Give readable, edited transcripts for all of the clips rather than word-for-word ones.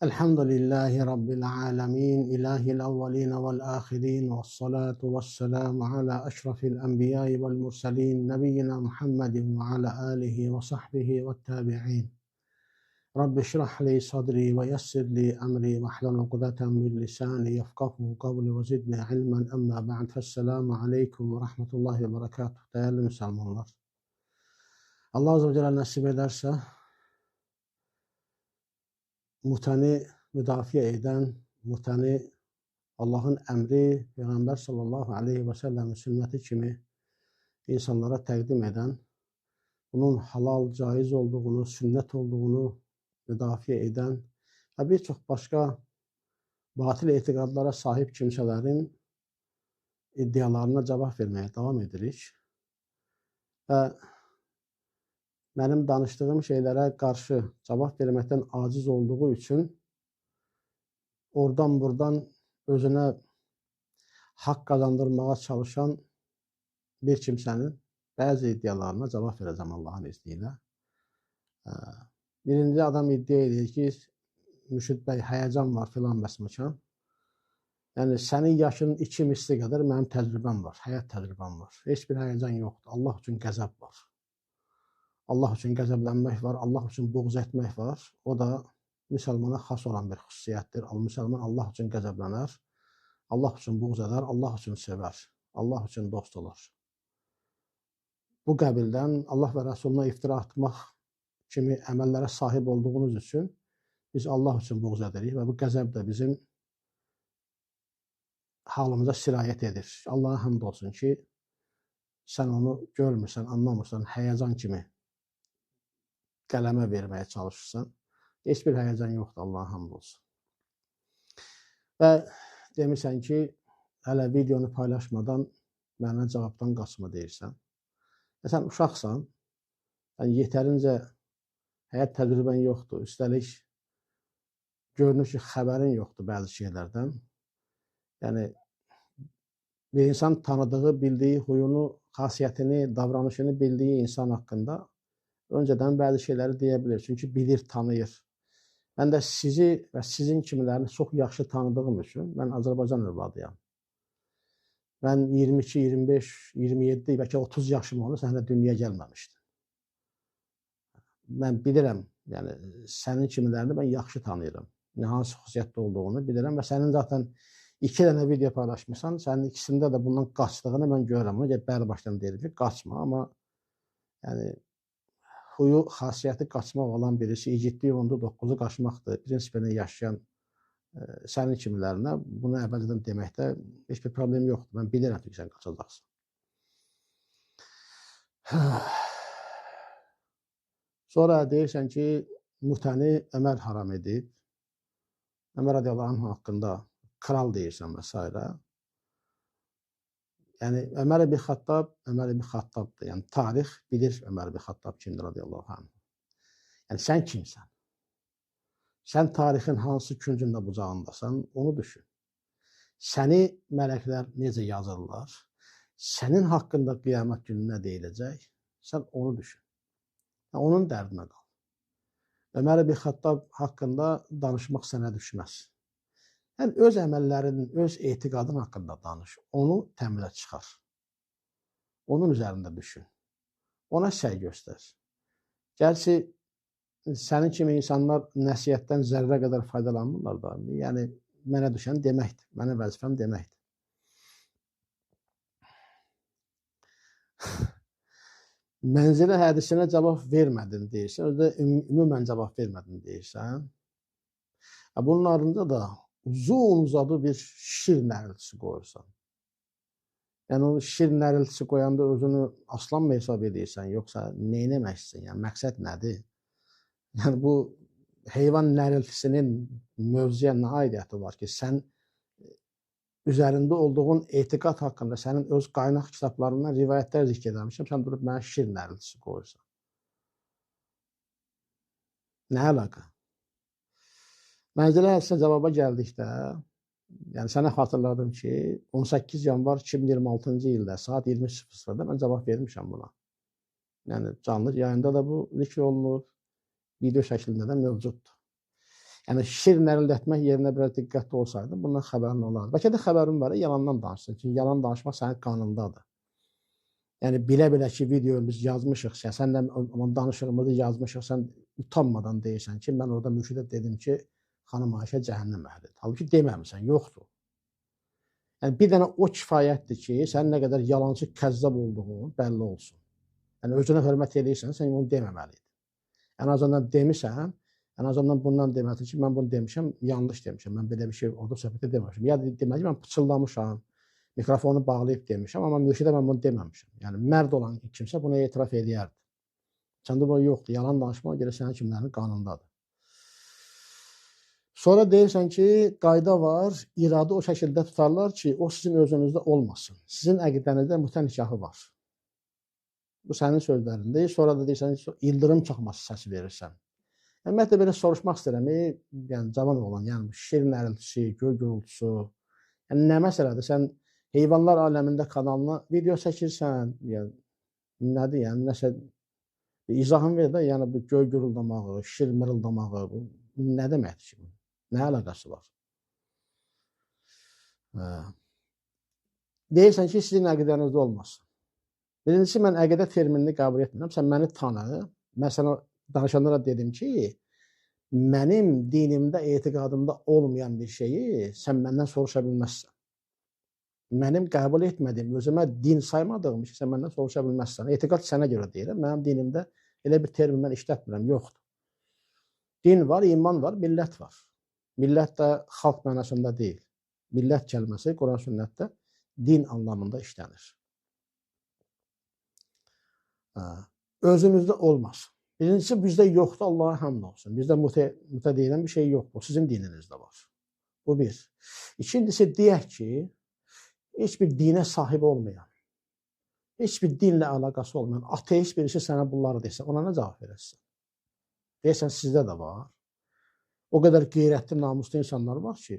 Elhamdülillahi Rabbil alemin, ilahil evvelin vel ahirin, ve salatu ve selamu ala eşrafil enbiyayı vel murselin, nebiyyina Muhammedin ve ala alihi ve sahbihi ve tabi'in. Rabbi şrah li sadri ve yessir li emri ve hlul ukdeten min lisani yefkahu kavli ve zidni ilmen, emma ba'd. Fesselamu aleykum ve rahmetullahi ve berekatuhu. Değerli Müslümanlar, Allah Azze ve Celle nasip ederse muhtani müdafiə edən, muhtani Allahın əmri, Peyğəmbər sallallahu aleyhi və səlləmin sünnəti kimi insanlara təqdim edən, bunun halal, caiz olduğunu, sünnət olduğunu müdafiə edən və bir çox başqa batil etiqadlara sahib kimsələrin iddialarına cavab verməyə davam edirik. Və mənim danışdığım şeylərə qarşı cavab verməkdən aciz olduğu üçün oradan-buradan özünə haqq qazandırmağa çalışan bir kimsənin bəzi iddialarına cavab verəcəm Allahın izni ilə. Birinci adam iddia edir ki, Mürşid bəy, həyəcan var filan bəsməkan. Yəni, sənin yaşının 2 misli qədər mənim təcrübəm var, həyat təcrübəm var. Heç bir həyəcan yoxdur. Allah üçün qəzəb var. Allah üçün qəzəblənmək var, Allah üçün buğz etmək var. O da müsəlmana xas olan bir xüsusiyyətdir. Müsəlman Allah üçün qəzəblənər, Allah üçün buğz edər, Allah üçün sevər, Allah üçün dost olur. Bu qəbildən Allah və Rəsuluna iftira atmaq kimi əməllərə sahib olduğunuz üçün biz Allah üçün buğz edirik və bu qəzəb də bizim halımıza sirayət edir. Allah'a həmd olsun ki, sən onu görmürsən, anlamırsan, həyəcan kimi qələmə verməyə çalışırsan. Heç bir həyəcan yoxdur, Allah'a həmd olsun. Və demirsən ki, hələ videonu paylaşmadan mənə cavabdan qaçma deyirsən. Sən uşaqsan, yetərincə həyat təcrübən yoxdur. Üstəlik, görünür ki, xəbərin yoxdur bəzi şeylərdən. Yəni, bir insan tanıdığı, bildiyi huyunu, xasiyyətini, davranışını bildiyi insan haqqında öncədən bəzi şeyləri deyə bilir. Çünki bilir, tanıyır. Mən də sizi və sizin kimilərini çox yaxşı tanıdığım üçün, mən Azərbaycan övladıyam. Mən 22, 25, 27, bəlkə 30 yaşım olur, sən də dünyaya gəlməmişdin. Mən bilirəm, yəni sənin kimilərini mən yaxşı tanıyıram. Nə hansı xüsusiyyətdə olduğunu bilirəm və sənin zaten 2 dənə video paylaşmışsan, sənin ikisində də bundan qaçdığını mən görürəm. Ona görə bəri başdan deyirəm ki, qaçma, amma yəni huyu, xasiyyəti qaçmaq olan birisi, igidliyi onda 9-u qaçmaqdır, prinsipini yaşayan sənin kimilərinə bunu əvvəlcədən deməkdə heç bir problem yoxdur. Mən bilirəm ki, sən qaçacaqsın. Sonra deyirsən ki, mühtəni Ömər haram edib. Ömər radiyallahu anh haqqında kral deyirsən və s. Yəni, Ömər ibn Xattabdır. Yəni, tarix bilir Ömər ibn Xattab kimdir radiyallahu anh. Yəni, sən kimsən? Sən tarixin hansı küncündə bucağındasan, onu düşün. Səni mələklər necə yazırlar? Sənin haqqında qiyamət günü nə deyiləcək? Sən onu düşün. Onun dərdinə qal. Ömər ibn Xattab haqqında danışmaq sənə düşməz. Yəni, öz əməllərinin, öz etiqadın haqqında danış. Onu təmilə çıxar. Onun üzərində düşün. Ona səy göstər. Gəlsi, sənin kimi insanlar nəsiyyətdən zərrə qədər faydalanmırlar da. Yəni, mənə düşən deməkdir. Mənə vəzifəm deməkdir. Mənzilə hədisinə cavab vermədin deyirsən, özdə ümumən cavab vermədin deyirsən. Bunun ardında da uzun-uzadı bir şir nəriltisi qoyursan. Yəni, o şir nəriltisi qoyanda özünü aslan mı hesab edirsən, yoxsa neynəməksin? Yəni, məqsəd nədir? Yəni, bu heyvan nəriltisinin mövzuya nə aidiyyəti var ki, sən üzərində olduğun etiqad haqqında sənin öz qaynaq kitablarından rivayətlər zikr edəmişəm, sən durub mənə şir nəriltisi qoyursan. Nə əlaqə? Mənzilə hədisinə cavaba gəldikdə, yəni sənə xatırladım ki, 18 yanvar 2026-cı ildə saat 20:00-da mən cavab vermişəm buna. Yəni canlı yayında da bu zikr olunur, video şəklində də mövcuddur. Yəni şir nərəldətmək yerinə biraz diqqətli olsaydı, bundan xəbərin olardı. Bəlkə də xəbərin var, yalandan danışsın. Çünki yalan danışmaq sənin qanındadır. Yəni bilə-bilə ki, videoyu biz yazmışıq, səndən danışığımızı yazmışıq, sən utanmadan deyirsən ki, mən orada mürşidə dedim ki, xanım Ayşə cəhənnəm əhlidir. Halbuki deməmisən, yoxdur. Yəni bir dənə o kifayətdir ki, sənin nə qədər yalancı, kəzzab olduğun bəlli olsun. Yəni özünə hörmət edirsən, sən onu deməməliydin. Ən azından demisən, ən azından bundan deməlisin ki, mən bunu demişəm, yanlış demişəm. Mən belə bir şey orada söhbətdə deməmişəm. Ya deməli mən pıçıldamışam, mikrofonu bağlayıb demişəm, amma mürşidə mən bunu deməmişəm. Yəni mərd olan kimsə buna etiraf edərdi. Səndə bu yoxdur. Yalan danışmaq görə sənin kimlərin qanundadır. Sonra deyirsən ki, qayda var, iradı o şəkildə tutarlar ki, o sizin özünüzdə olmasın. Sizin əqidənizdə mütə nikahı var. Bu sənin sözlərində. Sonra da deyirsən ki, ildırım çaxması səsi verirsən. Ümumiyyətlə belə soruşmaq istəyirəm. Yəni cavan olan, yəni şir nəriltisi, göy gürültüsü. Yəni nə məsələdir? Sən heyvanlar aləmində kanalına video çəkirsən, yəni nədir? Yəni nəsə izahın ver də, yəni bu göy gürüldamağı, şir mırıldamağı, bu nə deməkdir ki bu? Nə əlaqəsi var? Deyirsən ki, sizin əqidənizdə olmasın. Birincisi, mən əqidə terminini qəbul etmirəm. Sən məni tanı. Mən sənə danışanlara dedim ki, mənim dinimdə, etiqadımda olmayan bir şeyi sən məndən soruşa bilməzsən. Mənim qəbul etmədiyim, özümə din saymadığım şey sən məndən soruşa bilməzsən. Etiqad sənə görə deyirəm. Mənim dinimdə elə bir termin mən işlətmirəm, yoxdur. Din var, iman var, millət var. Millət də xalq mənasında deyil. Millət kəlməsi Quran sünnətdə din anlamında işlənir. Özünüzdə olmasın. Birincisi, bizdə yoxdur, Allaha həmd olsun. Bizdə mütə deyilən bir şey yoxdur. Sizin dininizdə var. Bu bir. İkincisi, deyək ki, heç bir dinə sahib olmayan, heç bir dinlə əlaqəsi olmayan, ateist birisi sənə bunları desə, ona nə cavab verəsən? Deyəsən, sizdə də var. O qədər qeyrətli, namuslu insanlar var ki,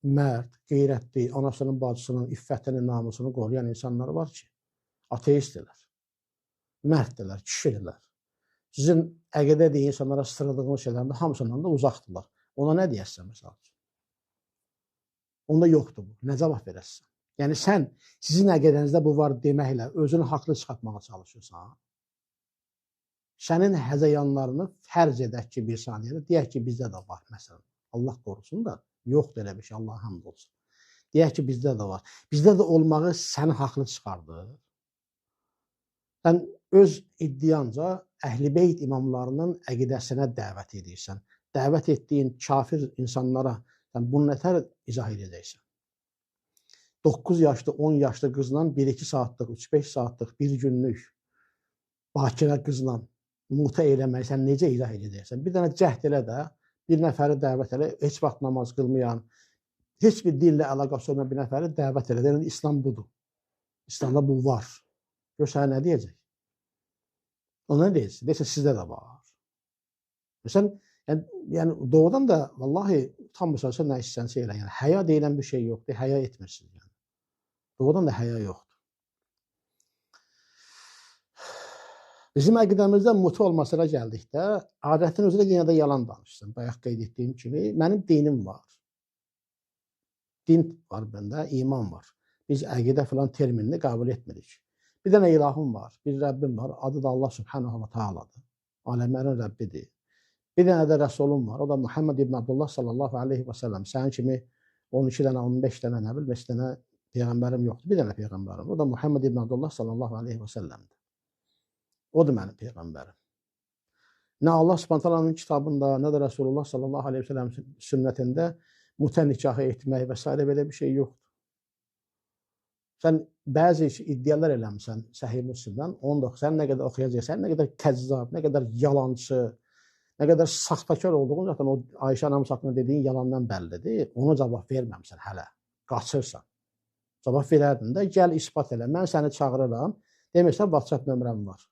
mərd, qeyrətli, anasının, bacısının, iffətini, namusunu qoruyan insanlar var ki, ateistdirlər, mərddirlər, kişidirlər. Sizin əqidə deyə insanlara sıradığınız şeylərində hamısından da uzaqdırlar. Ona nə deyəsən, məsəl üçün? Onda yoxdur bu. Nə cavab verəsən? Yəni, sən sizin əqidənizdə bu var deməklə özünü haqlı çıxartmağa çalışırsan. Sənin həzəyanlarını fərz edək ki, bir saniyədə, deyək ki, bizdə də var, məsələn. Allah qorusun da, yoxdur elə bir şey, Allah həmd olsun. Deyək ki, bizdə də var. Bizdə də olmağı səni haqlı çıxardır. Sən öz iddianca Əhl-i Beyt imamlarının əqidəsinə dəvət edirsən. Dəvət etdiyin kafir insanlara sən bunu nətər izah edəcəksən? 9 yaşlı, 10 yaşlı qızla 1-2 saatlıq, 3-5 saatlıq, bir günlük bakirə qızla muta eləməyi sən necə izah edəcəksən? Bir dənə cəhd elə də, bir nəfəri dəvət elə, heç vaxt namaz qılmayan, heç bir dinlə əlaqəsi olmayan bir nəfəri dəvət elə. Yəni, İslam budur. İslamda bu var. Gör, sənə nə deyəcək? Ona nə deyəcək? Deyəcək, sizdə də var. Sən, yəni, doğrudan da, vallahi, utanmırsansa nə istənsə elə. Yəni, həya deyilən bir şey yoxdur, həya etmirsiniz. Yəni. Doğrudan da həya yoxdur. Bizim əqidəmizdə mutu olmasına gəldikdə, adətin özü də yenə də yalan danışsın. Bayaq qeyd etdiyim kimi, mənim dinim var. Din var məndə, iman var. Biz əqidə filan terminini qəbul etmirik. Bir dənə ilahım var, bir Rəbbim var, adı da Allah Subhanahu wa Ta'aladır. Aləmlərin Rəbbidir. Bir dənə də Rəsulum var, o da Muhammed ibn Abdullah sallallahu aleyhi və səlləm. Sənin kimi 12 dənə, 15 dənə, nə bil, 5 dənə peyğəmbərim yoxdur. Bir dənə peyğəmbərim, o da Muhammed ibn Abdullah sallallahu aleyhi və səlləmdir. Odur mənim peyğəmbərim. Nə Allah Subhanahu Taala'nın kitabında, nə də Rasulullah sallallahu aleyhi və səlləm sünnətində mütə nikahı etmək və s. belə bir şey yoxdur. Sən bəzi iddialar eləmişsən Səhih Müslimdən, onu da sən nə qədər oxuyacaqsan, nə qədər kəzzab, nə qədər yalancı, nə qədər saxtakar olduğun zaten o Ayşə anamız haqqında dediyin yalandan bəllidir. Ona cavab verməmsən hələ, qaçırsan. Cavab verərdin də, gəl ispat elə, mən səni çağırıram, demirsən WhatsApp nömrəm var.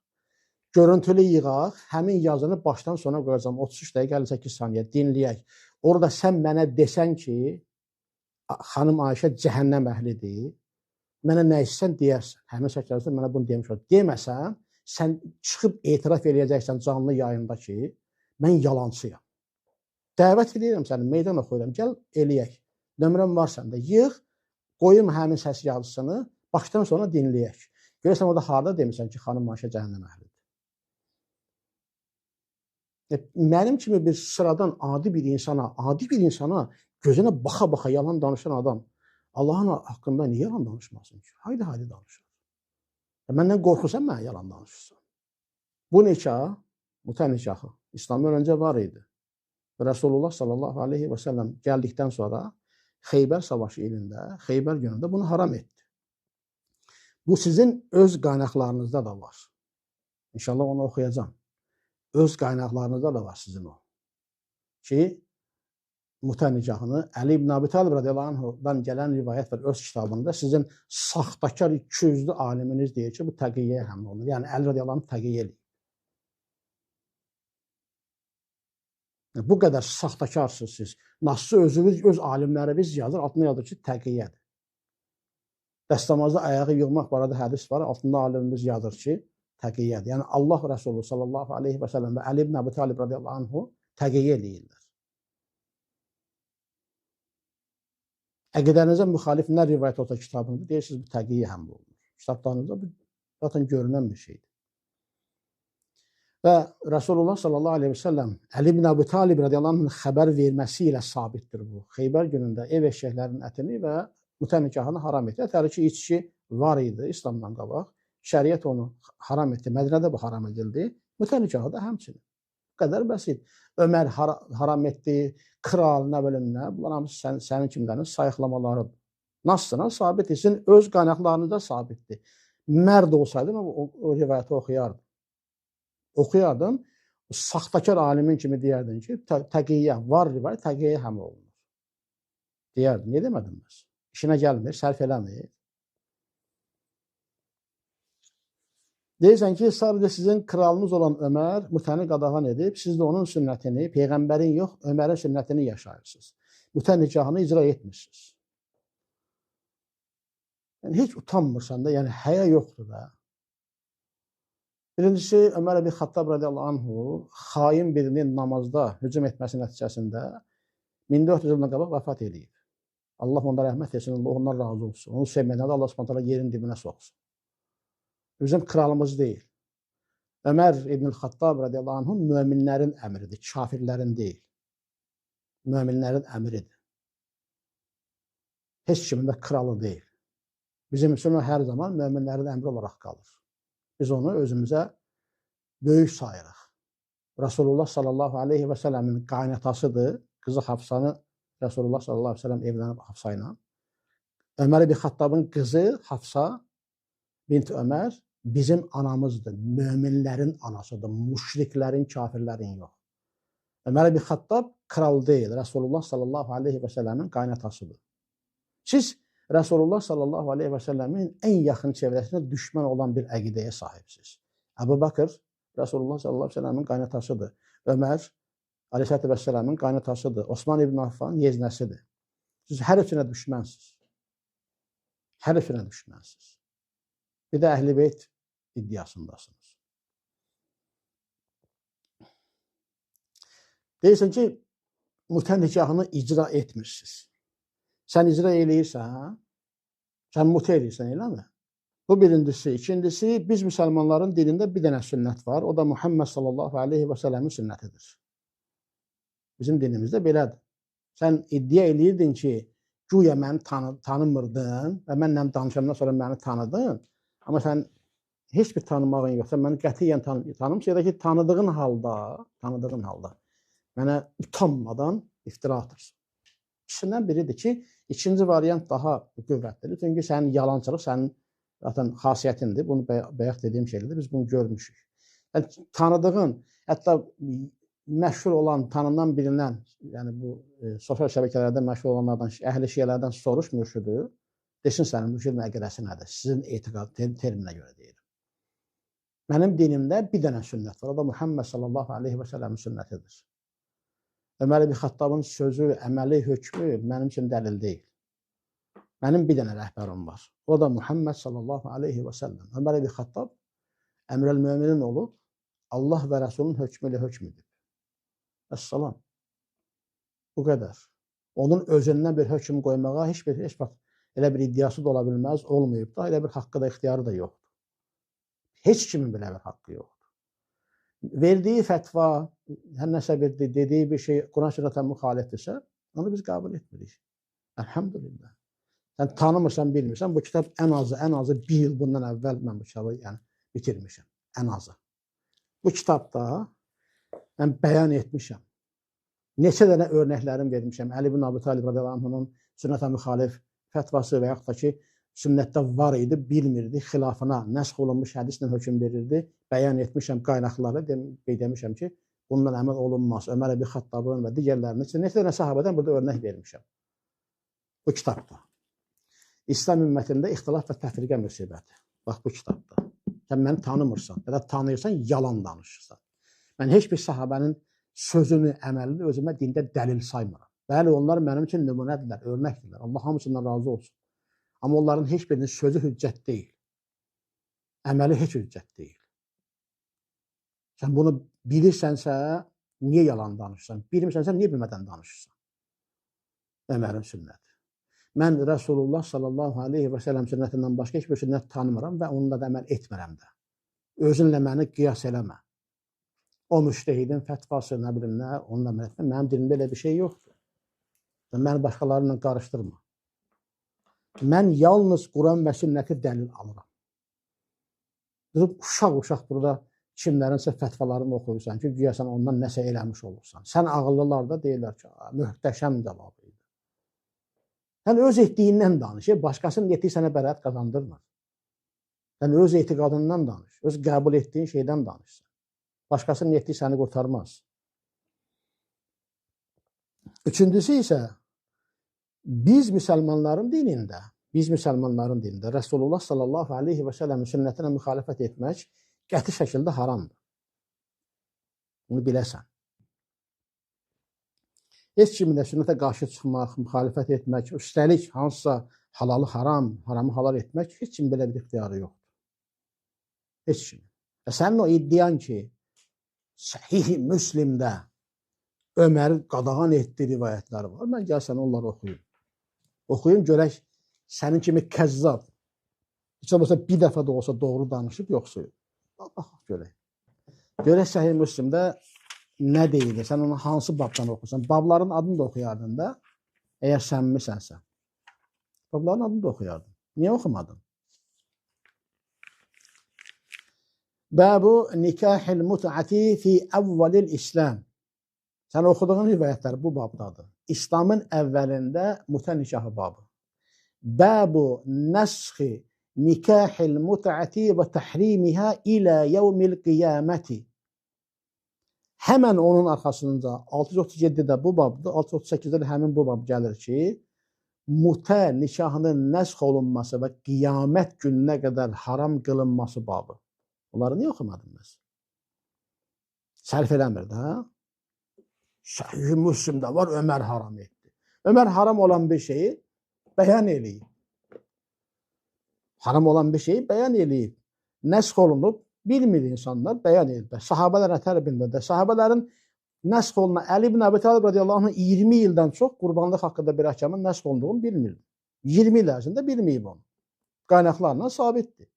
Görüntülü yığaq, həmin yazını başdan sona qoyacağım, 33 dəqiqə 58 saniyə dinləyək. Orada sən mənə desən ki, xanım Ayşə cəhənnəm əhlidir, mənə nə istəsən deyərsən. Həmin şəkildə mənə bunu demiş ol. Deməsən, sən çıxıb etiraf eləyəcəksən canlı yayında ki, mən yalancıyam. Dəvət edirəm səni, meydan oxuyuram, gəl eləyək. Nömrəm var səndə, yığ, qoyum həmin səs yazısını, başdan sonra dinləyək. Görəsən orada harda demisən ki, xanım Ayşə cəhənnəm əhlidir. Mənim kimi bir sıradan adi bir insana gözünə baxa-baxa yalan danışan adam Allahın haqqında niyə yalan danışmasın ki? Haydi danışır. Məndən qorxursan, mənə yalan danışırsan. Bu nikah, mütə nikahı İslamdan öncə var idi. Rasulullah sallallahu aleyhi və səlləm gəldikdən sonra Xeybər savaşı ilində, Xeybər günündə bunu haram etdi. Bu sizin öz qaynaqlarınızda da var. İnşallah onu oxuyacağım. Öz qaynaqlarınızda da var sizin o. Ki, mütə nikahını Əli ibn Abi Talib radiyallahu anhudan gələn rivayət var öz kitabında. Sizin saxtakar 200'lü aliminiz deyir ki, bu təqiyyəyə həml olunur. Yəni Əli radiyallahu anh təqiyyə eləyir. Bu qədər saxtakarsınız siz. Nasıl özünüz, öz alimləriniz yazır, altında yazır ki, təqiyyədir. Dəstəmazda ayağı yığmaq barədə hədis var, altında alimimiz yazır ki, təqiyyədir. Yəni Allah Resulü sallallahu aleyhi və səlləm və Əli ibn Abi Talib radiyallahu anhu təqiyyə eləyirlər. Əqidənizə müxalif nə rivayət olsa kitabında deyirsiniz, bu təqiyyə həml olunur. Kitablarınızda bu zaten görünən bir şeydir. Və Rasulullah sallallahu aleyhi və səlləm Əli ibn Abi Talib radiyallahu anh'ın xəbər verməsi ilə sabitdir bu. Xeybər günündə ev eşəklərinin ətini və mütə nikahını haram etdi. Ətəri ki, içki var idi İslamdan qabaq. Şəriət onu haram etdi. Mədinədə bu haram edildi. Mütə nikahı da həmçinin. Bu qədər bəsit. Ömər haram etdi, kral, nə bilim nə. Bunlar hamısı sənin kimlərin sayıqlamalarıdır. Nasılsına sabit etsin, öz qaynaqlarınızda sabitdir. Mərd olsaydın o rivayəti oxuyardın. Oxuyardın, saxtakar alimin kimi deyərdin ki, təqiyyə var rivayət, təqiyyəyə həml olunur. Deyərdin, niyə demədin biz? İşinə gəlmir, sərf eləmir. Deyirsən ki, sadəcə sizin kralınız olan Ömər mütəni qadağan edib, siz də onun sünnətini, Peyğəmbərin yox, Ömərin sünnətini yaşayırsınız. Mütə nikahını icra etmirsiniz. Yəni, heç utanmırsan da, yəni həya yoxdur da. Birincisi, Ömər ibn Xattab radiyallahu anhu xain birinin namazda hücum etməsi nəticəsində 1400 yılına qabaq vəfat edib. Allah ondan rəhmət etsin, Allah ondan razı olsun. Onu sevməyəndə Allah Subhanahu yerin dibinə soxsun. Bizim kralımız deyil. Ömər ibn Xattab radiyallahu anhu möminlərin əmridir, kafirlərin deyil. Möminlərin əmridir. Heç kimin də kralı deyil. Bizim üçün o hər zaman möminlərin əmri olaraq qalır. Biz onu özümüzə böyük sayırıq. Rasulullah sallallahu aleyhi və səlləmin qaynatasıdır. Qızı Hafsanı Rasulullah sallallahu aleyhi və səlləm evlənib Hafsa ilə. Ömər ibn Xattabın qızı Hafsa bint Ömər bizim anamızdır. Möminlərin anasıdır. Müşriklərin, kafirlərin yox. Ömər ibn Xattab kral deyil. Rasulullah sallallahu aleyhi və səlləmin qaynatasıdır. Siz Rasulullah sallallahu aleyhi və səlləmin ən yaxın çevrəsində düşmən olan bir əqidəyə sahibsiniz. Əbu Bakır Rasulullah sallallahu aleyhi və səlləmin qaynatasıdır. Ömər aleyhissalatü vəssələmin qaynatasıdır. Osman ibn Affan yeznəsidir. Siz hər üçünə düşmənsiniz. Hər üçünə düşmənsiniz. Bir də Əhl-i Beyt iddiasındasınız. Deyirsən ki, mütə nikahını icra etmirsiniz. Sən icra eləyirsən, sən mütə eləyirsən, eləmi? Bu birincisi. İkincisi, biz müsəlmanların dilində bir dənə sünnət var. O da Muhammed sallallahu aleyhi və səlləmin sünnətidir. Bizim dinimizdə belədir. Sən iddia eləyirdin ki, güya məni tanımırdın və mənlə danışandan sonra məni tanıdın. Amma sən heç bir tanımağın yoxsa, məni qətiyyən tanımsa ya da ki, tanıdığın halda mənə utanmadan iftira atırsın. İkisindən biridir ki, ikinci variant daha qüvvətlidir. Çünki sənin yalancılıq, sənin zaten xasiyyətindir. Bunu bayaq dediyim şeydir. Biz bunu görmüşük. Yəni, tanıdığın, hətta məşhur olan, tanınan bilinən, yəni bu sosial şəbəkələrdə məşhur olanlardan, əhli şiyələrdən soruş mürşüdü, desin sənin mürşidin əqidəsi nədir? Sizin etiqad terminə görə deyirəm. Mənim dinimdə bir dənə sünnət var. O da Muhammed sallallahu aleyhi və səlləmin sünnətidir. Ömər ibn Xattabın sözü, əməli, hökmü mənim üçün dəlil deyil. Mənim bir dənə rəhbərim var. O da Muhammed sallallahu aleyhi və səlləm. Ömər ibn Xattab əmrəl-möminin olub, Allah və Rəsulun hökmü ilə hökm edib. Əssalam. Bu qədər. Onun özündən bir hökm qoymağa heç vaxt elə bir iddiası da ola bilməz, olmayıb da, elə bir haqqı da, ixtiyarı da yoxdur. Heç kimin belə bir haqqı yoxdur. Verdiyi fətva, hər nəsə bir dediyi bir şey Quran sünnətə müxalifdirsə, onu biz qəbul etmirik. Elhamdülillah. Sən tanımırsan, bilmirsən, bu kitab ən azı bir il bundan əvvəl mən bu kitabı bitirmişəm. Ən azı. Bu kitabda mən bəyan etmişəm. Neçə dənə örnəklərini vermişəm. Əli ibn Abi Talib radiyallahu anhunun sünnətə müxalif fətvası və yaxud da ki, sünnətdə var idi, bilmirdi, xilafına nəsx olunmuş hədislə hökm verirdi. Bəyan etmişəm qaynaqları, demişəm ki, bundan əməl olunmaz. Ömər ibn Xattabın və digərlərinin üçün neçə dənə sahabədən burada örnək vermişəm. Bu kitabda. İslam ümmətində ixtilaf və təfriqə müsibəti. Bax, bu kitabda. Sən məni tanımırsan, ya da tanıyırsan, yalan danışırsan. Mən heç bir sahabənin sözünü, əməlini özümə dində dəlil saymıram. Bəli, onlar mənim üçün nümunədirlər, örnəkdirlər. Allah hamısından razı olsun. Amma onların heç birinin sözü hüccət deyil. Əməli heç hüccət deyil. Sən bunu bilirsənsə, niyə yalan danışırsan? Bilmirsənsə, niyə bilmədən danışırsan? Ömərin sünnəti. Mən Rasulullah sallallahu aleyhi və səlləm sünnətindən başqa heç bir sünnət tanımıram və onunla da əməl etmirəm də. Özünlə məni qiyas eləmə. O müştəhidin fətvası, nə bilim nə, onunla əməl etmə. Mənim dilimdə elə bir şey yoxdur. Məni başqalarıyla qarışdırma. Mən yalnız Quran və sünnəti dəlil alıram. Durub uşaq burada kimlərinsə fətvalarını oxuyursan ki, güya sən ondan nəsə eləmiş olursan. Sən ağıllılar da deyirlər ki, möhtəşəm cavabı idi. Sən öz etdiyindən danış, başqasının etdiyi sənə bəraət qazandırmır. Sən öz etiqadından danış, öz qəbul etdiyin şeydən danışsan. Başqasının etdiyi səni qurtarmaz. Üçüncüsü isə, biz müsəlmanların dinində Rasulullah sallallahu aleyhi və səlləmin sünnətinə müxalifət etmək qəti şəkildə haramdır. Bunu biləsən. Heç kimin də sünnətə qarşı çıxmaq, müxalifət etmək, üstəlik hansısa halalı haram, haramı halal etmək, heç kimin belə bir ixtiyarı yoxdur. Heç kimin. Və sənin o iddian ki, Səhih-i Müslimdə Öməri qadağan etdiyi rivayətləri var. Mən gəlsən onları oxuyum. Oxuyum, görək sənin kimi kəzzab. Heç olmasa bir dəfə də olsa doğru danışıb, yoxsa yox. Bax, görək. Görək Səhih-i Müslimdə nə deyilir? Sən onu hansı babdan oxursan? Babların adını da oxuyardın da, əgər səmmisənsə. Babların adını da oxuyardın. Niyə oxumadın? Bəbu nikahil mut'ati fi əvvəlil İslam. Sən oxuduğun rivayətlər bu babdadır. İslamın əvvəlində mutə nikahı babı. Bəbu nəsxi nikahil mut'ati və təhrimihə ilə yevmil qiyaməti. Həmən onun arxasında 637-də bu babdır, 638-də həmin bu bab gəlir ki, mutə nikahının nəsx olunması və qiyamət gününə qədər haram qılınması babı. Onları niyə oxumadın biz? Sərf eləmir də. Səhih-i Müslimdə var, Ömər haram etdi. Ömər haram olan bir şeyi bəyan eləyib. Haram olan bir şeyi bəyan eləyib. Nəsx olunub, bilmir insanlar, bəyan edib. Sahabələr ətər bilmirdi. Sahabələrin nəsx olunan Əli ibn Abi Talib radiyallahu anh 20 ildən çox qurbanlıq haqqında bir əhkamın nəsx olunduğunu bilmirdi. 20 il ərzində bilməyib onu. Qaynaqlarla sabitdir.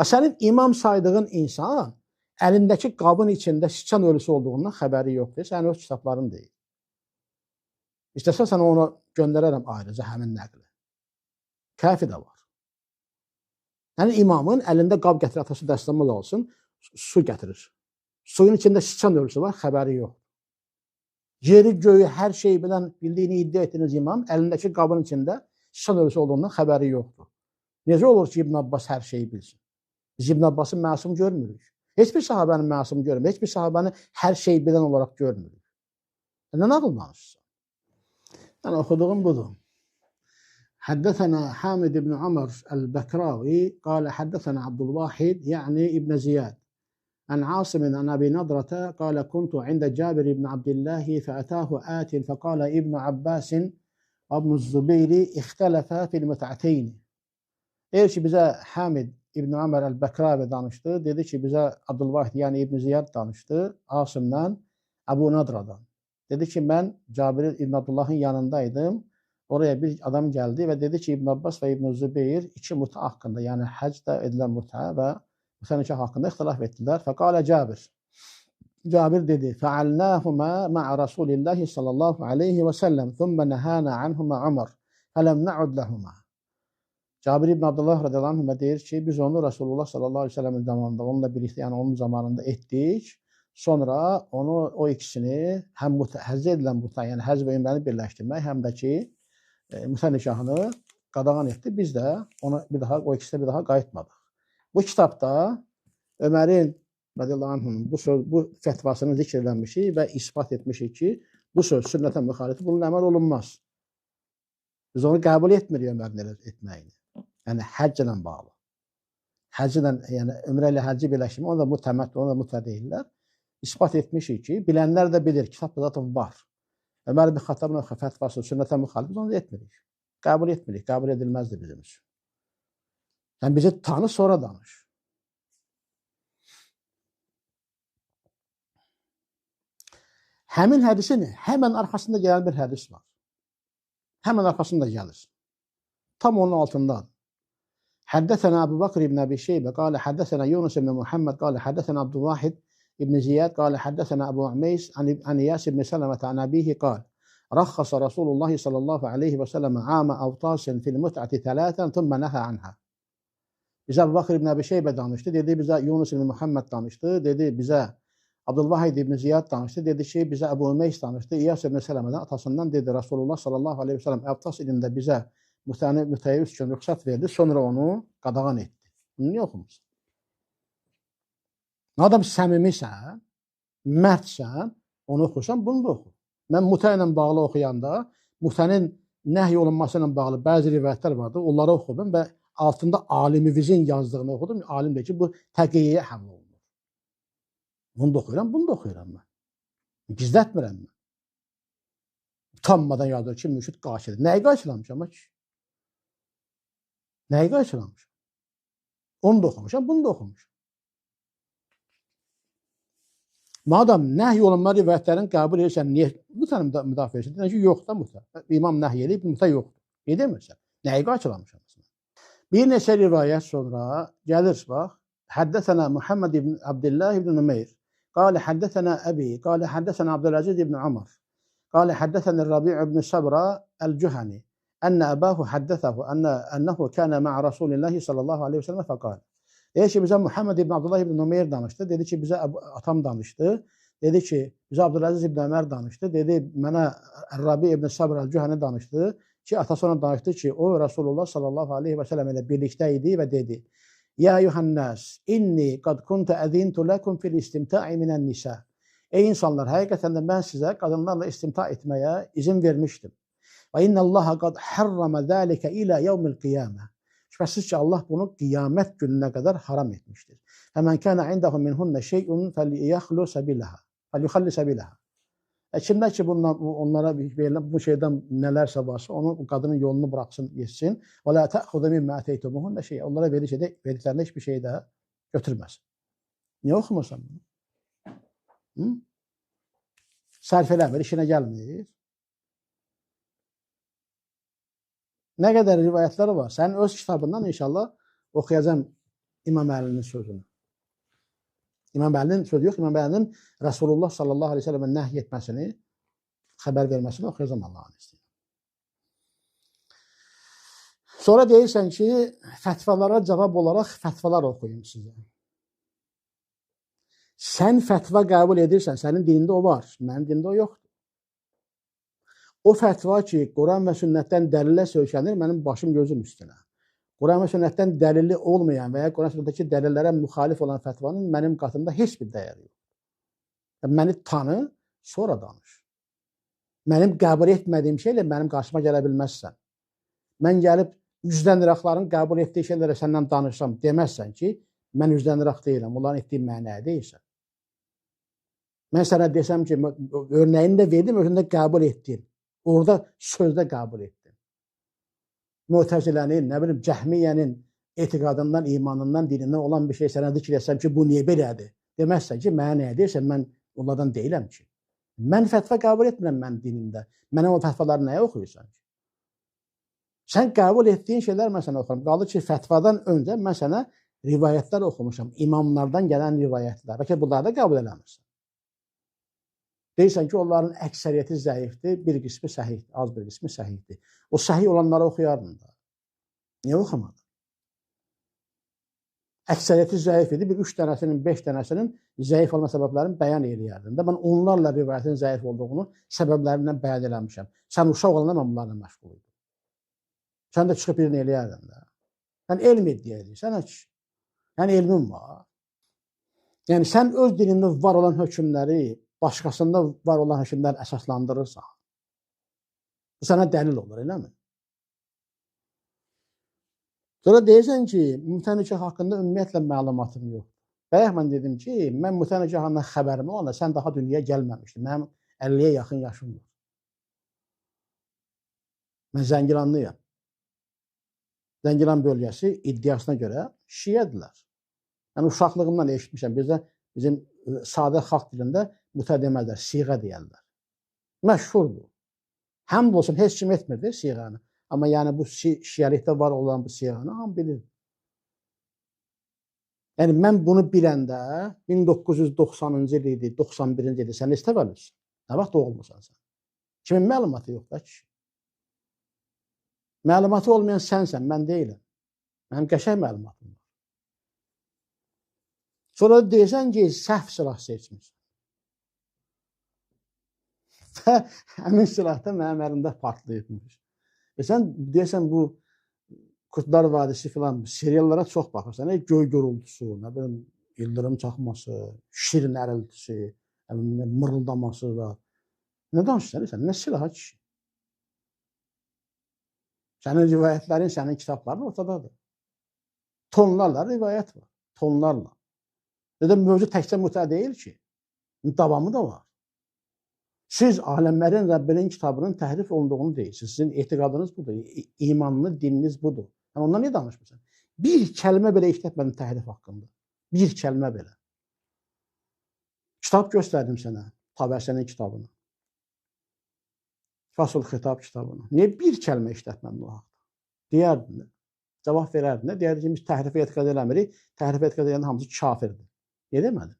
Sənin imam saydığın insan əlindəki qabın içində siçan ölüsü olduğundan xəbəri yoxdur. Sən öz kitabların deyil. İstəsən sən ona göndərərəm ayrıca həmin nəqli. Kəfi də var. Yəni imamın əlində qab gətirir, atası dəstəmaz alsın, su gətirir. Suyun içində siçan ölüsü var, xəbəri yoxdur. Yeri, göyü, hər şeyi bilən, bildiyini iddia etdiyiniz imam əlindəki qabın içində siçan ölüsü olduğundan xəbəri yoxdur. Necə olur ki, İbn Abbas hər şeyi bilsin? Biz İbn Abbas'ı məsum görmürük. Heç bir sahabənin məsum görmürük. Heç bir sahabəni hər şey bilən olaraq görmürük. Nə nağıl danışırsan? Yəni, oxuduğum budur. Həddəthənə Hamid ibn Amr el-Bəkravi qalə həddəthənə Abdülvahid, yəni İbn Ziyad. Ən Asimin ən Əbi Nadratə qalə kuntu ində Cabir ibn Abdillahi fəətəhu ətin fəqalə İbn Abbasin Abn Zübeyri ixtələfə fil mütəteyni. Deyir ki, bizə Hamid İbn Ömər el-Bəkravi danışdı. Dedi ki, bizə Abdülvahid, yəni İbn Ziyad danışdı. Asimdən, Əbu Nadradan. Dedi ki, mən Cabir İbn Abdullahın yanındaydım. Oraya bir adam geldi ve dedi ki, İbn Abbas ve İbn Zübeyir iki muta hakkında, yani həcdə edilen muta ve muta nikah hakkında ihtilaf ettiler. Fekale Cabir. Cabir dedi, fealnâhuma ma'a Rasulillahi sallallahu aleyhi ve sellem, thumme nehâna anhuma Umar, felem na'ud lehuma. Cabir İbn Abdullah radıyallahu anh deyir ki, biz onu Resulullah sallallahu aleyhi ve sellem'in zamanında, onunla birlikte, yani onun zamanında ettik. Sonra onu, o ikisini hem həcc edilen muta, yani həcc ve ümrəni birleştirmek, hem de ki muta nikahını qadağan etdi. Biz de ona bir daha, o ikisine bir daha qayıtmadıq. Bu kitapta Ömer'in radiyallahu anh'ın bu fetvasını zikr edilmişik ve ispat etmişik ki, bu söz sünnete müxalifdir, bunun əməl olunmaz. Biz onu qəbul etmirik Ömer'in etməyini. Yani həcc ilə bağlı. Həcc ilə, yəni ömrə ilə həcci birləşimi, onda mütəmət, onda mütə deyirlər. İspat etmişik ki, bilənlər də bilir, kitabda zaten var. Ömer bin Xattabın fetvası sünnete müxalif, biz onu etmirik. Qəbul etmirik, qəbul edilməzdir bizim üçün. Yəni bizi tanı, sonra danış. Həmin hədisi hemen arkasında gelen bir hadis var. Hemen arkasında gelir. Tam onun altından. Haddesena Ebu Bakr ibn Abi Şeybe, kâle haddesena Yunus ibn Muhammed, kâle haddesena Abdülvahid ibn Ziyad, kâle haddesena Ebu Umeys, an İyas ibn Selemet, an abihi, kâle rakhasa Resulullah sallallahu aleyhi ve sellem âme avtasin fil mut'ati thalâten, thumme neha anha. Bize Ebu Bakr ibn Abi Şeybe danıştı, dedi bize Yunus ibn Muhammed danıştı, dedi bize Abdülvahid ibn Ziyad danıştı, dedi ki bize Ebu Umeys danıştı, İyas ibn Selemet'den atasından dedi Resulullah sallallahu aleyhi ve sellem avtas ilinde bize mütəyyib üçün rüxsat verdi, sonra onu qadağan etdi. Bunu niyə oxumursun? Madem səmimisən, mərdsən, onu oxursan, bunu da oxu. Mən mütə ilə bağlı oxuyanda, mütənin nəhy olunması ilə bağlı bəzi rivayətlər vardı, onları oxudum və altında alimimizin yazdığını oxudum. Alim deyir ki, bu təqiyyəyə həml olunur. Bunu da oxuyuram, bunu da oxuyuram mən. Gizlətmirəm mən. Utanmadan yazır ki, mürşid qaşidir. Nəyi qaşılamışam ki? Nəyi qaçılamışam? Onu da oxumuşam, bunu da oxumuşam. Madem nəhy olunma rivayətlərini qəbul edirsən, niyə mütə müdafiə edirsən? Deyir ki, yox da mütə. İmam nəhy edib, mütə yoxdur. Edirmirsən. Nəyi qaçılamışam? Bir neçə rivayət sonra gəlir, bax. Həddəsənə Muhammed ibn Abdullah ibn Numeyr. Qale həddəsənə Əbi. Qale həddəsənə Abdülaziz ibn Umar. Qale həddəsənə Rabi' ibn Sabra el-Cühəni. أن أباه حدثه أنه كان مع رسول الله صلى الله عليه وسلم فقال. Dedi ki bize Muhammed ibn Abdullah ibn Numeyr danıştı. Dedi ki bize atam danıştı. Dedi ki bize Abdülaziz ibn Ömer danıştı. Dedi bana Rabi ibn Sabr el-Cühəni danıştı ki atası ona danıştı ki o Resulullah sallallahu aleyhi ve sellem ile birlikteydi ve dedi: Ya yuhannas inni kad kuntu azintu lakum fil istimta'i minen nisa. Ey insanlar, hakikaten de ben size kadınlarla istimta etmeye izin vermiştim. Ve innallaha kad harrama zalika ila yevmil kıyame. Şüphesiz ki Allah bunu kıyamet gününe kadar haram etmiştir. Hemen kana indahu minhunne şey'un felyahlu bilaha. Kimler ki onlara bu şeyden nelerse varsa onun kadının yolunu bıraksın geçsin. Ve la ta'khudu mimma ateytumuhunne şey. Onlara verdiklerine hiçbir şey daha götürmez. Niye okumursan bunu? Sərfələr işine gelmir. Ne kadar rivayetleri var. Sen öz kitabından inşallah okuyacağım İmam Əli'nin sözünü. İmam Əli'nin sözü yok. İmam Əli'nin Resulullah sallallahu aleyhi ve sellem'in nəhy etməsini, xəbər verməsini okuyacağım Allah'ın isteği. Sonra deyirsən ki, fətvalara cavab olarak fətvalar okuyayım size. Sen fətva qəbul edirsən, senin dinində o var. Mənim dinində o yoxdur. O fətva ki, Quran və sünnətdən dəlillə söykənir, mənim başım gözüm üstünə. Quran və sünnətdən dəlili olmayan və ya Quran sünnətdəki dəlillərə müxalif olan fətvanın mənim qatımda heç bir dəyəri yoxdur. Məni tanı, sonra danış. Mənim qəbul etmədiyim şeylə mənim qarşıma gələ bilməzsən. Mən gəlib üzdən iraqların qəbul etdiyi şeylərə səndən danışsam, deməzsən ki, mən üzdən iraq deyiləm, onların etdiyi mənəyə deyilsən. Mən sənə desəm ki, örnəyini də verdim, özündə qəbul etdin. Orada sözdə qəbul etdin. Mu'təzilənin, nə bilim, Cəhmiyyənin etiqadından, imanından, dinindən olan bir şey sənə zikr etsəm ki, bu niyə belədir? Deməzsən ki, mənə nəyə deyirsən, mən onlardan deyiləm ki. Mən fətva qəbul etmirəm mən dinimdə. Mənə o fətvaları nəyə oxuyursan ki? Sən qəbul etdiyin şeylər mən sənə oxuram. Qaldı ki, fətvadan öncə mən sənə rivayətlər oxumuşam. İmamlardan gələn rivayətlər. Bəlkə bunları da qəbul eləmirsən. Deyirsən ki, onların əksəriyyəti zəifdir, bir qismi səhihdir, az bir qismi səhihdir. O səhih olanları oxuyardın da. Niyə oxumadın? Əksəriyyəti zəif idi, bir 3 dənəsinin, 5 dənəsinin zəif olma səbəblərini bəyan eləyərdim. Mən onlarla rivayətin zəif olduğunu səbəblərindən bəyan eləmişəm. Sən uşaq olanda mən bunlarla məşğul idim. Sən də çıxıb birini eləyərdin də. Sən elm iddia edirsən, yəni elmin var. Yəni sən öz dilində var olan hökmləri başqasında var olan hökmlər əsaslandırırsan. Bu sənə dəlil olur, eləmi? Sonra deyirsən ki, mütənikah haqqında ümumiyyətlə məlumatım yoxdur. Bayaq mən dedim ki, mən mütənikahından xəbərim olanda sən daha dünyaya gəlməmişdin. Mənim 50-yə yaxın yaşım var. Mən Zəngilanlıyam. Zəngilan bölgəsi iddiasına görə şiədirlər. Yəni uşaqlığımdan eşitmişəm. Bizim sadə xalq dilində mütə deməzlər, siğə deyərlər. Məşhurdur. Həmd olsun, heç kim etmirdi siğəni. Amma yəni bu şiəlikdə var olan bu siğəni hamı bilir. Yəni mən bunu biləndə 1990-cı il idi, 91-ci ildə sən neçə təvəllüdsün? Nə vaxt doğulmusan sən? Kimin məlumatı yoxdur ki? Məlumatı olmayan sənsən, mən deyiləm. Mənim qəşəng məlumatım var. Sonra deyirsən ki, səhv silah seçmişsən. Və həmin silahda mənim əlimdə partlayıbmış. Sən deyirsən bu Qurtlar Vadisi filan seriallara çox baxırsan. Göy gurultusu, nə bilim, ildırım çaxması, şir nəriltisi, mırıldaması da. Nə danışırsan sən? Nə silahı ki? Sənin rivayətlərin, sənin kitabların ortadadır. Tonlarla rivayət var. Tonlarla. Mövzu təkcə mütə deyil ki. Davamı da var. Siz aləmlərin Rəbbinin kitabının təhrif olunduğunu deyirsiniz. Sizin etiqadınız budur. İmanlı dininiz budur. Yəni ondan niyə danışmırsan? Bir kəlmə belə işlətmədim təhrif haqqında. Bir kəlmə belə. Kitab göstərdim sənə. Təbəssənin kitabını. Fasul Xitab kitabını. Niyə bir kəlmə işlətmədim o haqda? Deyərdin. Cavab verərdin. Deyərdi ki, biz təhrifə etiqad eləmirik. Təhrifə etiqad edən hamısı kafirdir. Niyə demədin?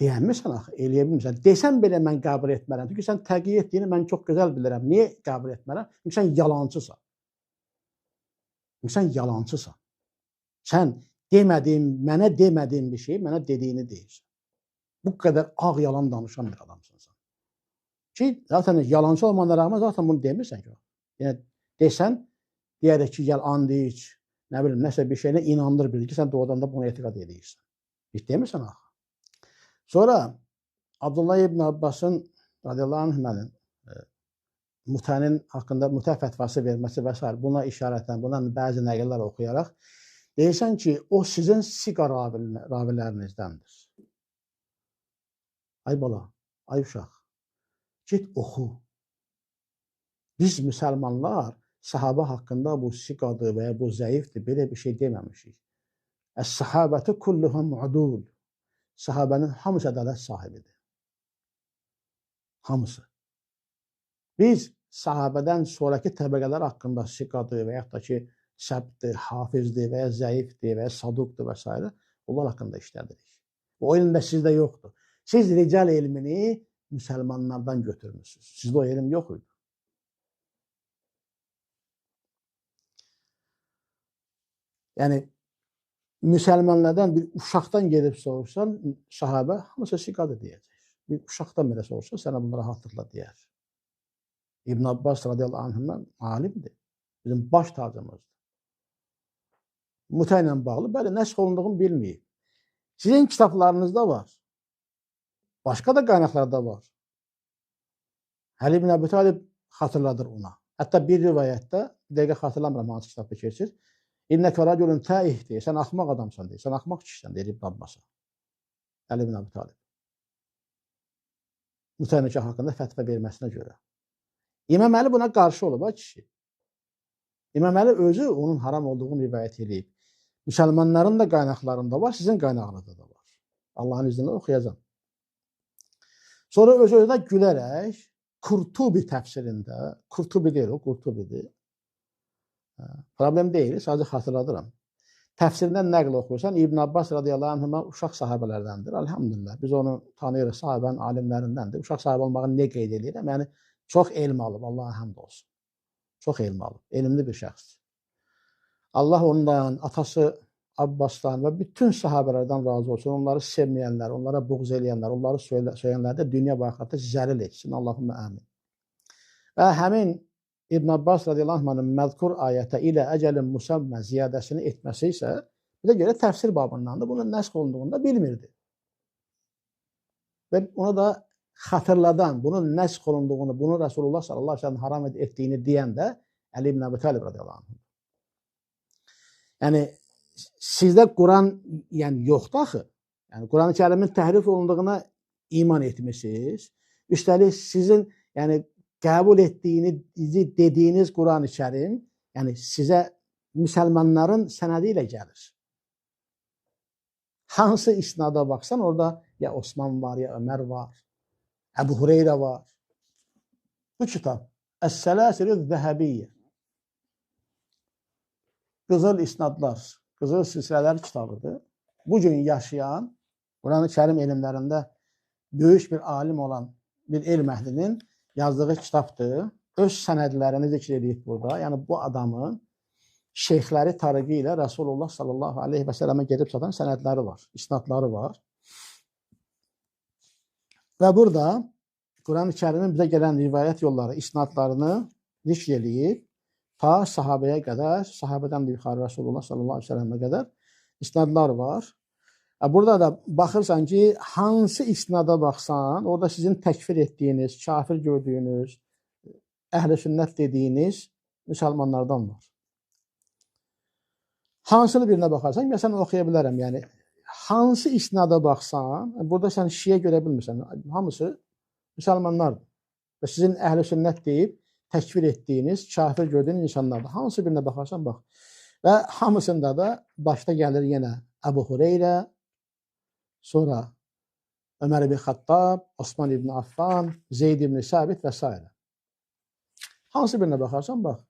Deyənmirsən axı, eləyə bilmirsən. Desən belə mən qəbul etmərəm. Çünki sən təqiyyə etdiyini mən çox gözəl bilirəm. Niyə qəbul etmərəm? Çünki sən yalancısan. Çünki sən yalancısan. Sən mənə demədiyin bir şeyi mənə dediyini deyirsən. Bu qədər ağ yalan danışan bir adamsın sən. Ki, zaten yalancı olmana rağmen zaten bunu demirsən ki. Yəni, desən, deyərək ki, gəl and iç, nə bilim, nəsə bir şeylə inandır bilir ki, sən doğrudan da buna etiqad edirsən. Hiç demirsən axı. Sonra Abdullah ibn Abbasın radiyallahu anhümənin mütənin haqqında mütə fətvası verməsi və s. buna işarətən, buna bəzi nəqillər oxuyaraq deyirsən ki, o sizin siqa ravilərinizdəndir. Ay bala, ay uşaq, git oxu. Biz müsəlmanlar sahabə haqqında bu siqadır və ya bu zəifdir, belə bir şey deməmişik. Əs-sahabəti kulluhum udul. Sahabənin hamısı ədalət sahibidir. Hamısı. Biz sahabədən sonraki təbəqələr haqqında siqadır və yaxud da ki, səbtdir, hafizdir və ya zəifdir və ya saduqdur və s. onlar haqqında işlədirik. O elm də sizdə yoxdur. Siz rical elmini müsəlmanlardan götürmüşsünüz. Sizdə o elm yox idi. Yəni, müsəlmanlardan bir uşaqdan gedib soruşsan, sahabə hamısı siqadır deyəcək. Bir uşaqdan belə soruşsan, sənə bunu rahatlıqla deyər. İbn Abbas radiyallahu anhündən alimdir. Bizim baş tacımızdır. Mütə ilə bağlı, bəli, nəsx olunduğunu bilməyib. Sizin kitablarınızda var. Başqa da qaynaqlarda var. Əli ibn Əbi Talib xatırladır ona. Hətta bir rivayətdə, bir dəqiqə xatırlamıram hansı kitabda keçir. İnnəkə rəculun təih deyir, sən axmaq adamsan deyir, sən axmaq kişisən deyir İbn Abbasa. Əli ibn Əbi Talib. Mütə nikah haqqında fətvə verməsinə görə. İmam Əli buna qarşı olub, kişi. İmam Əli özü onun haram olduğunu rivayət edib. Müsəlmanların da qaynaqlarında var, sizin qaynaqlarında da var. Allahın iznində oxuyacam. Sonra öz-özünə gülərək Kurtubi təfsirində, Kurtubi deyil o, Kurtubidir. Problem deyil, sadəcə xatırladıram. Təfsirindən nəql oxuyursan, İbn Abbas radiyallahu anhuma uşaq sahabələrdəndir. Elhamdülillah. Biz onu tanıyırıq, sahabənin alimlərindəndir. Uşaq sahabə olmağını nə qeyd edirəm? Yəni, çox elm alıb, Allaha həmd olsun. Çox elm alıb, elmli bir şəxsdir. Allah ondan, atası Abbasdan və bütün sahabələrdən razı olsun. Onları sevməyənlər, onlara buğz eləyənlər, onları söyləyənlər də dünya və axirətdə zəlil etsin. Allahümmə əmin. Və həmin İbn Abbas radiyallahu anh'ın məzkur ayətə ilə əcəlin musammə ziyadəsini etməsi isə bizə görə təfsir babındandır. Bunun nəsx olunduğunu da bilmirdi. Və ona da xatırladan, bunun nəsx olunduğunu, bunu Rasulullah sallallahu aleyhi ve sellem haram etdiyini deyən də Əli ibn Əbi Talib radiyallahu anh. Yəni, sizdə Quran yoxdur axı. Yəni, Quran-ı Kərimin təhrif olunduğuna iman etmişsiniz. Üstəlik sizin qəbul etdiyiniz, dediyiniz Quran-ı Kərim sizə müsəlmanların sənədi ilə gəlir. Hansı isnada baxsan, orada ya Osman var, ya Ömər var, Əbu Hüreyrə var. Bu kitab Əs-Sələsil-i Zəhəbiyyə, Qızıl İsnadlar, Qızıl Silsilələr kitabıdır. Bugün yaşayan, Quran-ı Kərim elmlərində böyük bir alim olan bir elm əhlinin yazdığı kitabdır. Öz sənədlərini zikr edib burada. Yəni, bu adamın şeyxləri tariqi ilə Rasulullah sallallahu aleyhi və sələmə gedib çatan sənədləri var, isnadları var. Və burada Quran-ı Kərimin bizə gələn rivayət yolları, isnadlarını zikr edib, ta sahabəyə qədər, sahabədən də yuxarı Rasulullah sallallahu aleyhi və sələmə qədər isnadlar var. Burada da baxırsan ki, hansı isnada baxsan, orada sizin təkfir etdiyiniz, kafir gördüyünüz, əhl-i sünnət dediyiniz müsəlmanlardan var. Hansını birinə baxarsan, məsələn, oxuya bilərəm. Yəni, hansı isnada baxsan, burada sən şiyə görə bilmirsən. Hamısı müsəlmanlardır. Və sizin əhl-i sünnət deyib, təkfir etdiyiniz, kafir gördüyünüz insanlardır. Hansı birinə baxarsan, bax. Və hamısında da başda gəlir yenə Əbu Hüreyrə, sonra Ömər ibn Xattab, Osman ibn Affan, Zeyd ibn Sabit və s. Hansı birinə baxarsan, bax.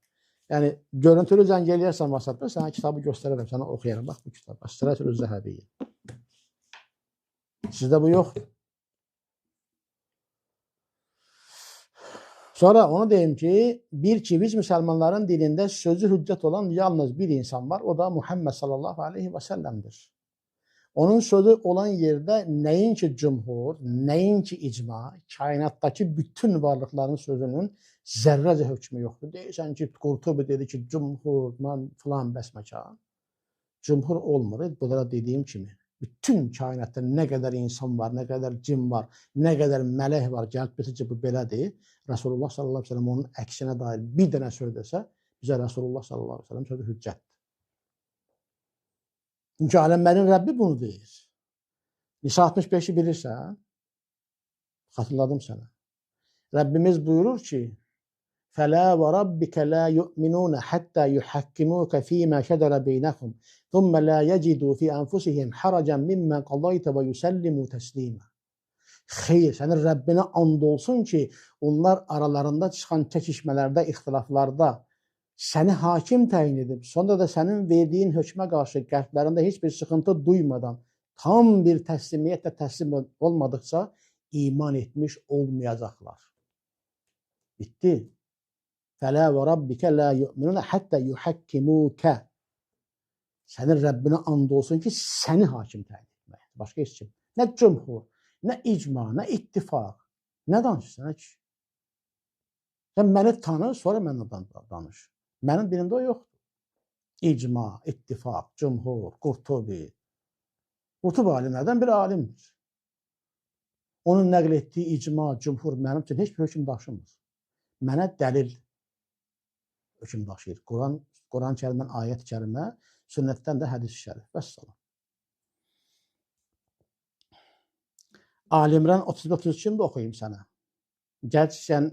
Yəni, görüntülü zəng eləyərsən WhatsApp-da, sənə kitabı göstərərəm, sənə oxuyarım. Bax, bu kitab, Əs-Sələsil-i Zəhəbiyyə. Sizdə bu yoxdur. Sonra onu deyim ki, biz müsəlmanların dilində sözü hüccət olan yalnız bir insan var, o da Muhammed sallallahu aleyhi və səlləmdir. Onun sözü olan yerdə nəinki cümhur, nəinki icma, kainatdakı bütün varlıqların sözünün zərrəcə hökmü yoxdur. Deyirsən ki, Qurtubi dedi ki, cümhur, filan bəsməkan. Cümhur olmur, burada dediyim kimi. Bütün kainatda nə qədər insan var, nə qədər cin var, nə qədər mələk var, gəlib bilsin ki, bu belədir. Rasulullah sallallahu aleyhi ve sellem onun əksinə dair bir dənə söz desə, bizə Rasulullah sallallahu aleyhi ve sellem sözü hüccətdir. Çünki aləmlərin Rəbbi bunu deyir. Nisa 65-i bilirsən, xatırladım sənə. Rəbbimiz buyurur ki, فَلَا وَرَبِّكَ لَا يُؤْمِنُونَ حَتَّى يُحَكِّمُوكَ فِي مَا شَجَرَ بَيْنَهُمْ ثُمَّ لَا يَجِدُوا فِي أَنفُسِهِمْ حَرَجًا مِمَّا قَضَيْتَ وَيُسَلِّمُوا تَسْلِيمًا. Xeyr, sənin Rəbbinə and olsun ki, onlar aralarında çıxan çəkişmələrdə, ixtilaflarda səni hakim təyin edib, sonra da sənin verdiyin hökmə qarşı qəlblərində heç bir sıxıntı duymadan, tam bir təslimiyyətlə təslim olmadıqca iman etmiş olmayacaqlar. Bitti. Fələ və rabbikə lə yu'minunə həttə yuhəkkimukə. Sənin Rəbbinə and olsun ki, səni hakim təyin etmək. Başqa heç kim. Nə cümhur, nə icma, nə ittifaq. Nə danışırsan, nə ki? Sən məni tanı, sonra mənlə danış. Mənim dilimdə o yoxdur. İcma, ittifaq, cümhur, Qurtubi. Qurtubi alimlərdən bir alimdir. Onun nəql etdiyi icma, cümhur mənim üçün heç bir hökm daşımır. Mənə dəlil hökm daşıyır. Quran-ı Kərimdən ayət-i kərimə, sünnətdən də hədis-i şərif. Vəssalam. Alimran 31-32-ni də oxuyayım sənə. Gəl sən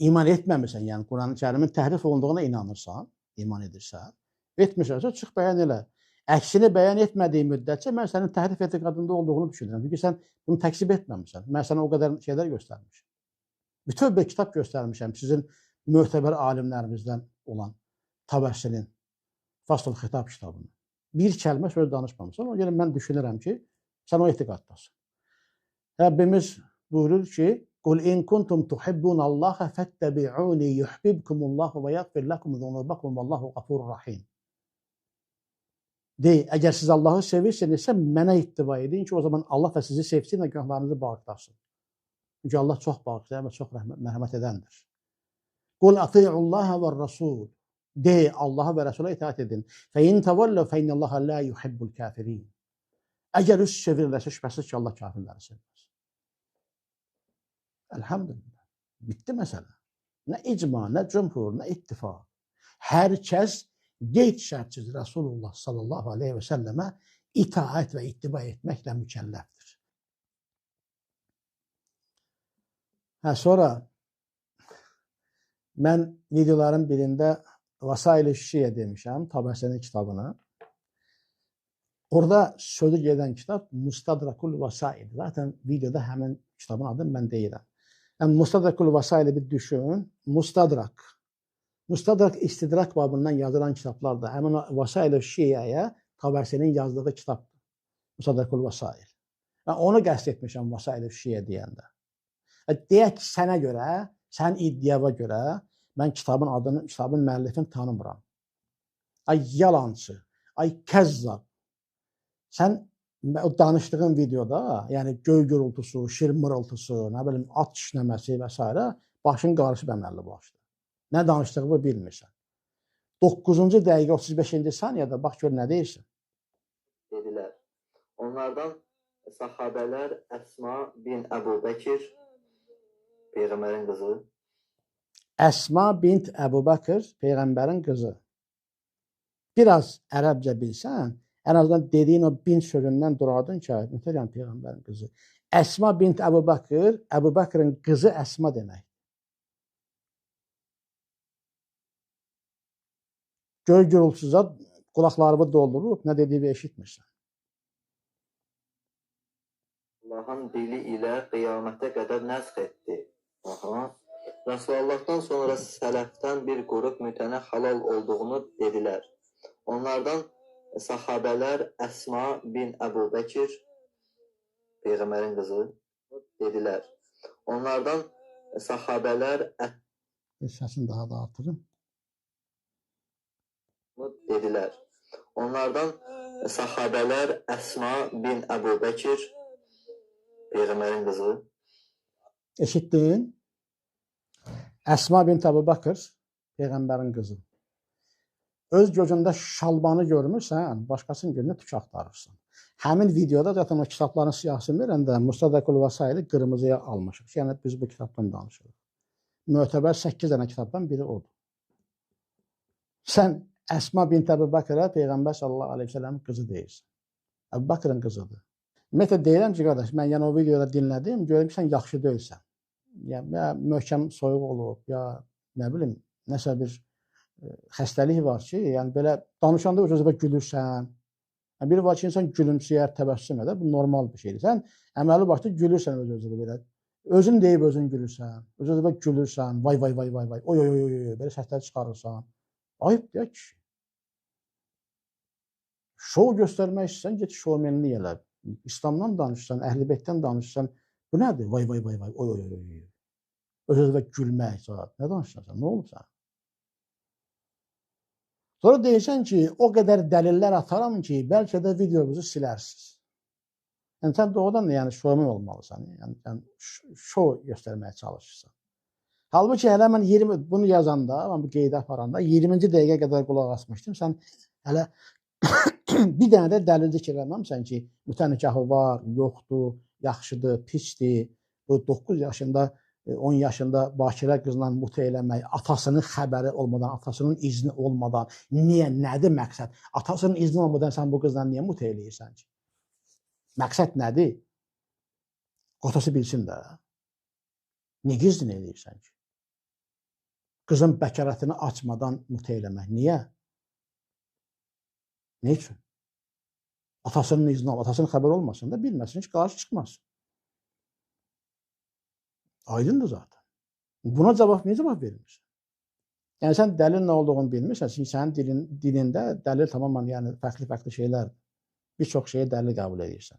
iman etməmirsən, yəni Quran-ı Kərimin təhrif olunduğuna inanırsan, iman edirsən, etmirsən, çıx bəyan elə. Əksini bəyan etmədiyi müddətcə mən sənin təhrif etiqadında olduğunu düşünürəm. Çünki sən bunu təksib etməmisən. Mən sənə o qədər şeylər göstərmişəm. Bütöv bir kitab göstərmişəm sizin möhtəbər alimlərimizdən olan Təbəssinin Fasl Xitab kitabını. Bir kəlmə söz danışmamışsan. Ona görə mən düşünürəm ki, sən o etiqaddasın. Rəbbimiz buyurur ki, "Qul in kuntum tuhibbunallaha fattabi'uni yuhibbukumullahu və yaghfir lakum zunubakum vallahu gafurur rahim." Deyil, əgər siz Allahı sevirsinizsə, mənə ittiba edin ki, o zaman Allah da sizi sevsin və günahlarınızı bağışlasın. Çünki Allah çox bağışlayan və çox mərhəmət edəndir. Qul ati'ullaha və rasul. De, Allaha və Rəsula itaat edin. Fə in təvəlləv fə innallaha la yuhibbul kafirin. Əgər üst çevirirlərsə, şübhəsiz ki, Allah kafirləri sevməz. Elhamdülillah. Bitti məsələ. Nə icma, nə cümhur, nə ittifaq. Hər kəs qeyd şərtsiz Rasulullah sallallahu aleyhi və səlləmə itaət və ittiba etməklə mükəlləfdir. Sonra mən videoların birində Vasail-i Şiyə demişəm, Təbəssinin kitabını. Orada sözü gedən kitab Mustadrakul Vasail. Zaten videoda həmin kitabın adını mən deyirəm. Yəni, Mustadrakul Vasail'i bir düşün. Mustadrak istidrak babından yazılan kitablardır. Həmin Vasail-i Şiyəyə Təbəssinin yazdığı kitabdır. Mustadrakul Vasail. Mən onu qəsd etmişəm Vasail-i Şiyə deyəndə. Deyək ki, sənə görə, sən iddiava görə mən kitabın adını, kitabın müəllifini tanımıram. Ay yalancı, ay kəzzab. Sən o danışdığın videoda, yəni göy gürültüsü, şir mırıltısı, nə bilim, at kişnəməsi və s. başın qarışıb əməlli başlı. Nə danışdığını bilmirsən. 9-cu dəqiqə 35-ci saniyədə bax gör nə deyirsən. Dedilər. Onlardan sahabələr Əsma bin Əbu Bəkir, Peyğəmbərin qızı. Əsma bint Əbu Bəkir, Peyğəmbərin qızı. Biraz ərəbcə bilsən, ən azından dediyin o bint sözündən duradın ki, mütələm Peyğəmbərin qızı. Əsma bint Əbu Bəkir, Əbu Bəkirin qızı Əsma demək. Göy gürültüsüzə qulaqlarımı doldurub, nə dediğini eşitmirsən. Allahın dili ilə qiyamətə qədər nəsx etdi. Rəsulallahdan sonra sələfdən bir qrup mütənə halal olduğunu dedilər. Onlardan sahabələr Əsma bin Əbu Bəkir, Peyğəmbərin qızı, dedilər. Onlardan sahabələr Səsini daha da artırım. Dedilər. Onlardan sahabələr Əsma bin Əbu Bəkir, Peyğəmbərin qızı. Eşitdin? Əsma bint Əbu Bəkir, Peyğəmbərin qızı. Öz gözündə şalbanı görmürsən, başqasının gözünə tük axtarırsan. Həmin videoda zaten o kitabların siyahısını verəndə Mustadrakul Vasaili qırmızıya almışıq. Yəni biz bu kitabdan danışırıq. Mötəbər 8 dənə kitabdan biri odur. Sən Əsma bint Əbu Bəkirə Peyğəmbər sallallahu aleyhi ve sellem qızı deyirsən. Əbu Bəkirin qızıdır. Ümumiyyətlə deyirəm ki, qardaş, mən yəni o videoda dinlədim, görüm ki, sən yaxşı deyilsən. Ya möhkəm soyuq olub, ya nə bilim, nəsə bir xəstəlik var ki, yəni belə danışanda öz-özünə gülürsən. Yəni, biri var ki, insan gülümsəyər, təbəssüm edər, bu normal bir şeydir. Sən əməli başda gülürsən öz-özünə belə. Özün deyib özün gülürsən, öz-özünə gülürsən, vay vay vay vay vay, oy oy oy oy, belə səslər çıxarırsan. Ayıb deyək ki. Şov göstərmək istəyirsən, get şovmenlik elə. İslamdan danışsan, Əhl-i Beytdən danışsan, bu nədir? Vay vay vay vay, oy oy oy oy. Öz-özünə gülmək, saat. Nə danışırsan? Nə olub sən? Sonra deyirsən ki, o qədər dəlillər ataram ki, bəlkə də videomuzu silərsiniz. Yəni, sən doğrudan da yəni, şovmen olmalısan. Yəni, şov göstərməyə çalışırsan. Halbuki hələ mən bunu yazanda, mən bu qeydə aparanda 20-ci dəqiqə qədər qulaq asmışdım. Sən hələ bir dənə də dəlil zikr eləməmsən ki, mütənikahı var, yoxdur, yaxşıdır, pisdir. Bu 9 yaşında, 10 yaşında bakirə qızla muta eləmək, atasının xəbəri olmadan, atasının izni olmadan, niyə, nədir məqsəd? Atasının izni olmadan sən bu qızla niyə muta eləyirsən ki? Məqsəd nədir? Qotası bilsin də. Niyə gizlin eləyirsən ki? Qızın bəkarətini açmadan muta eləmək. Niyə? Ne üçün? Atasının izni al, atasının xəbəri olmasın da bilməsin, heç qarşı çıxmasın. Aydındır zaten. Buna niyə cavab vermirsən? Yəni sən dəlil nə olduğunu bilmirsən, çünki sənin dilində dəlil tamamilə yəni fərqli şeylərdir. Bir çox şeyə dəlil qəbul edirsən.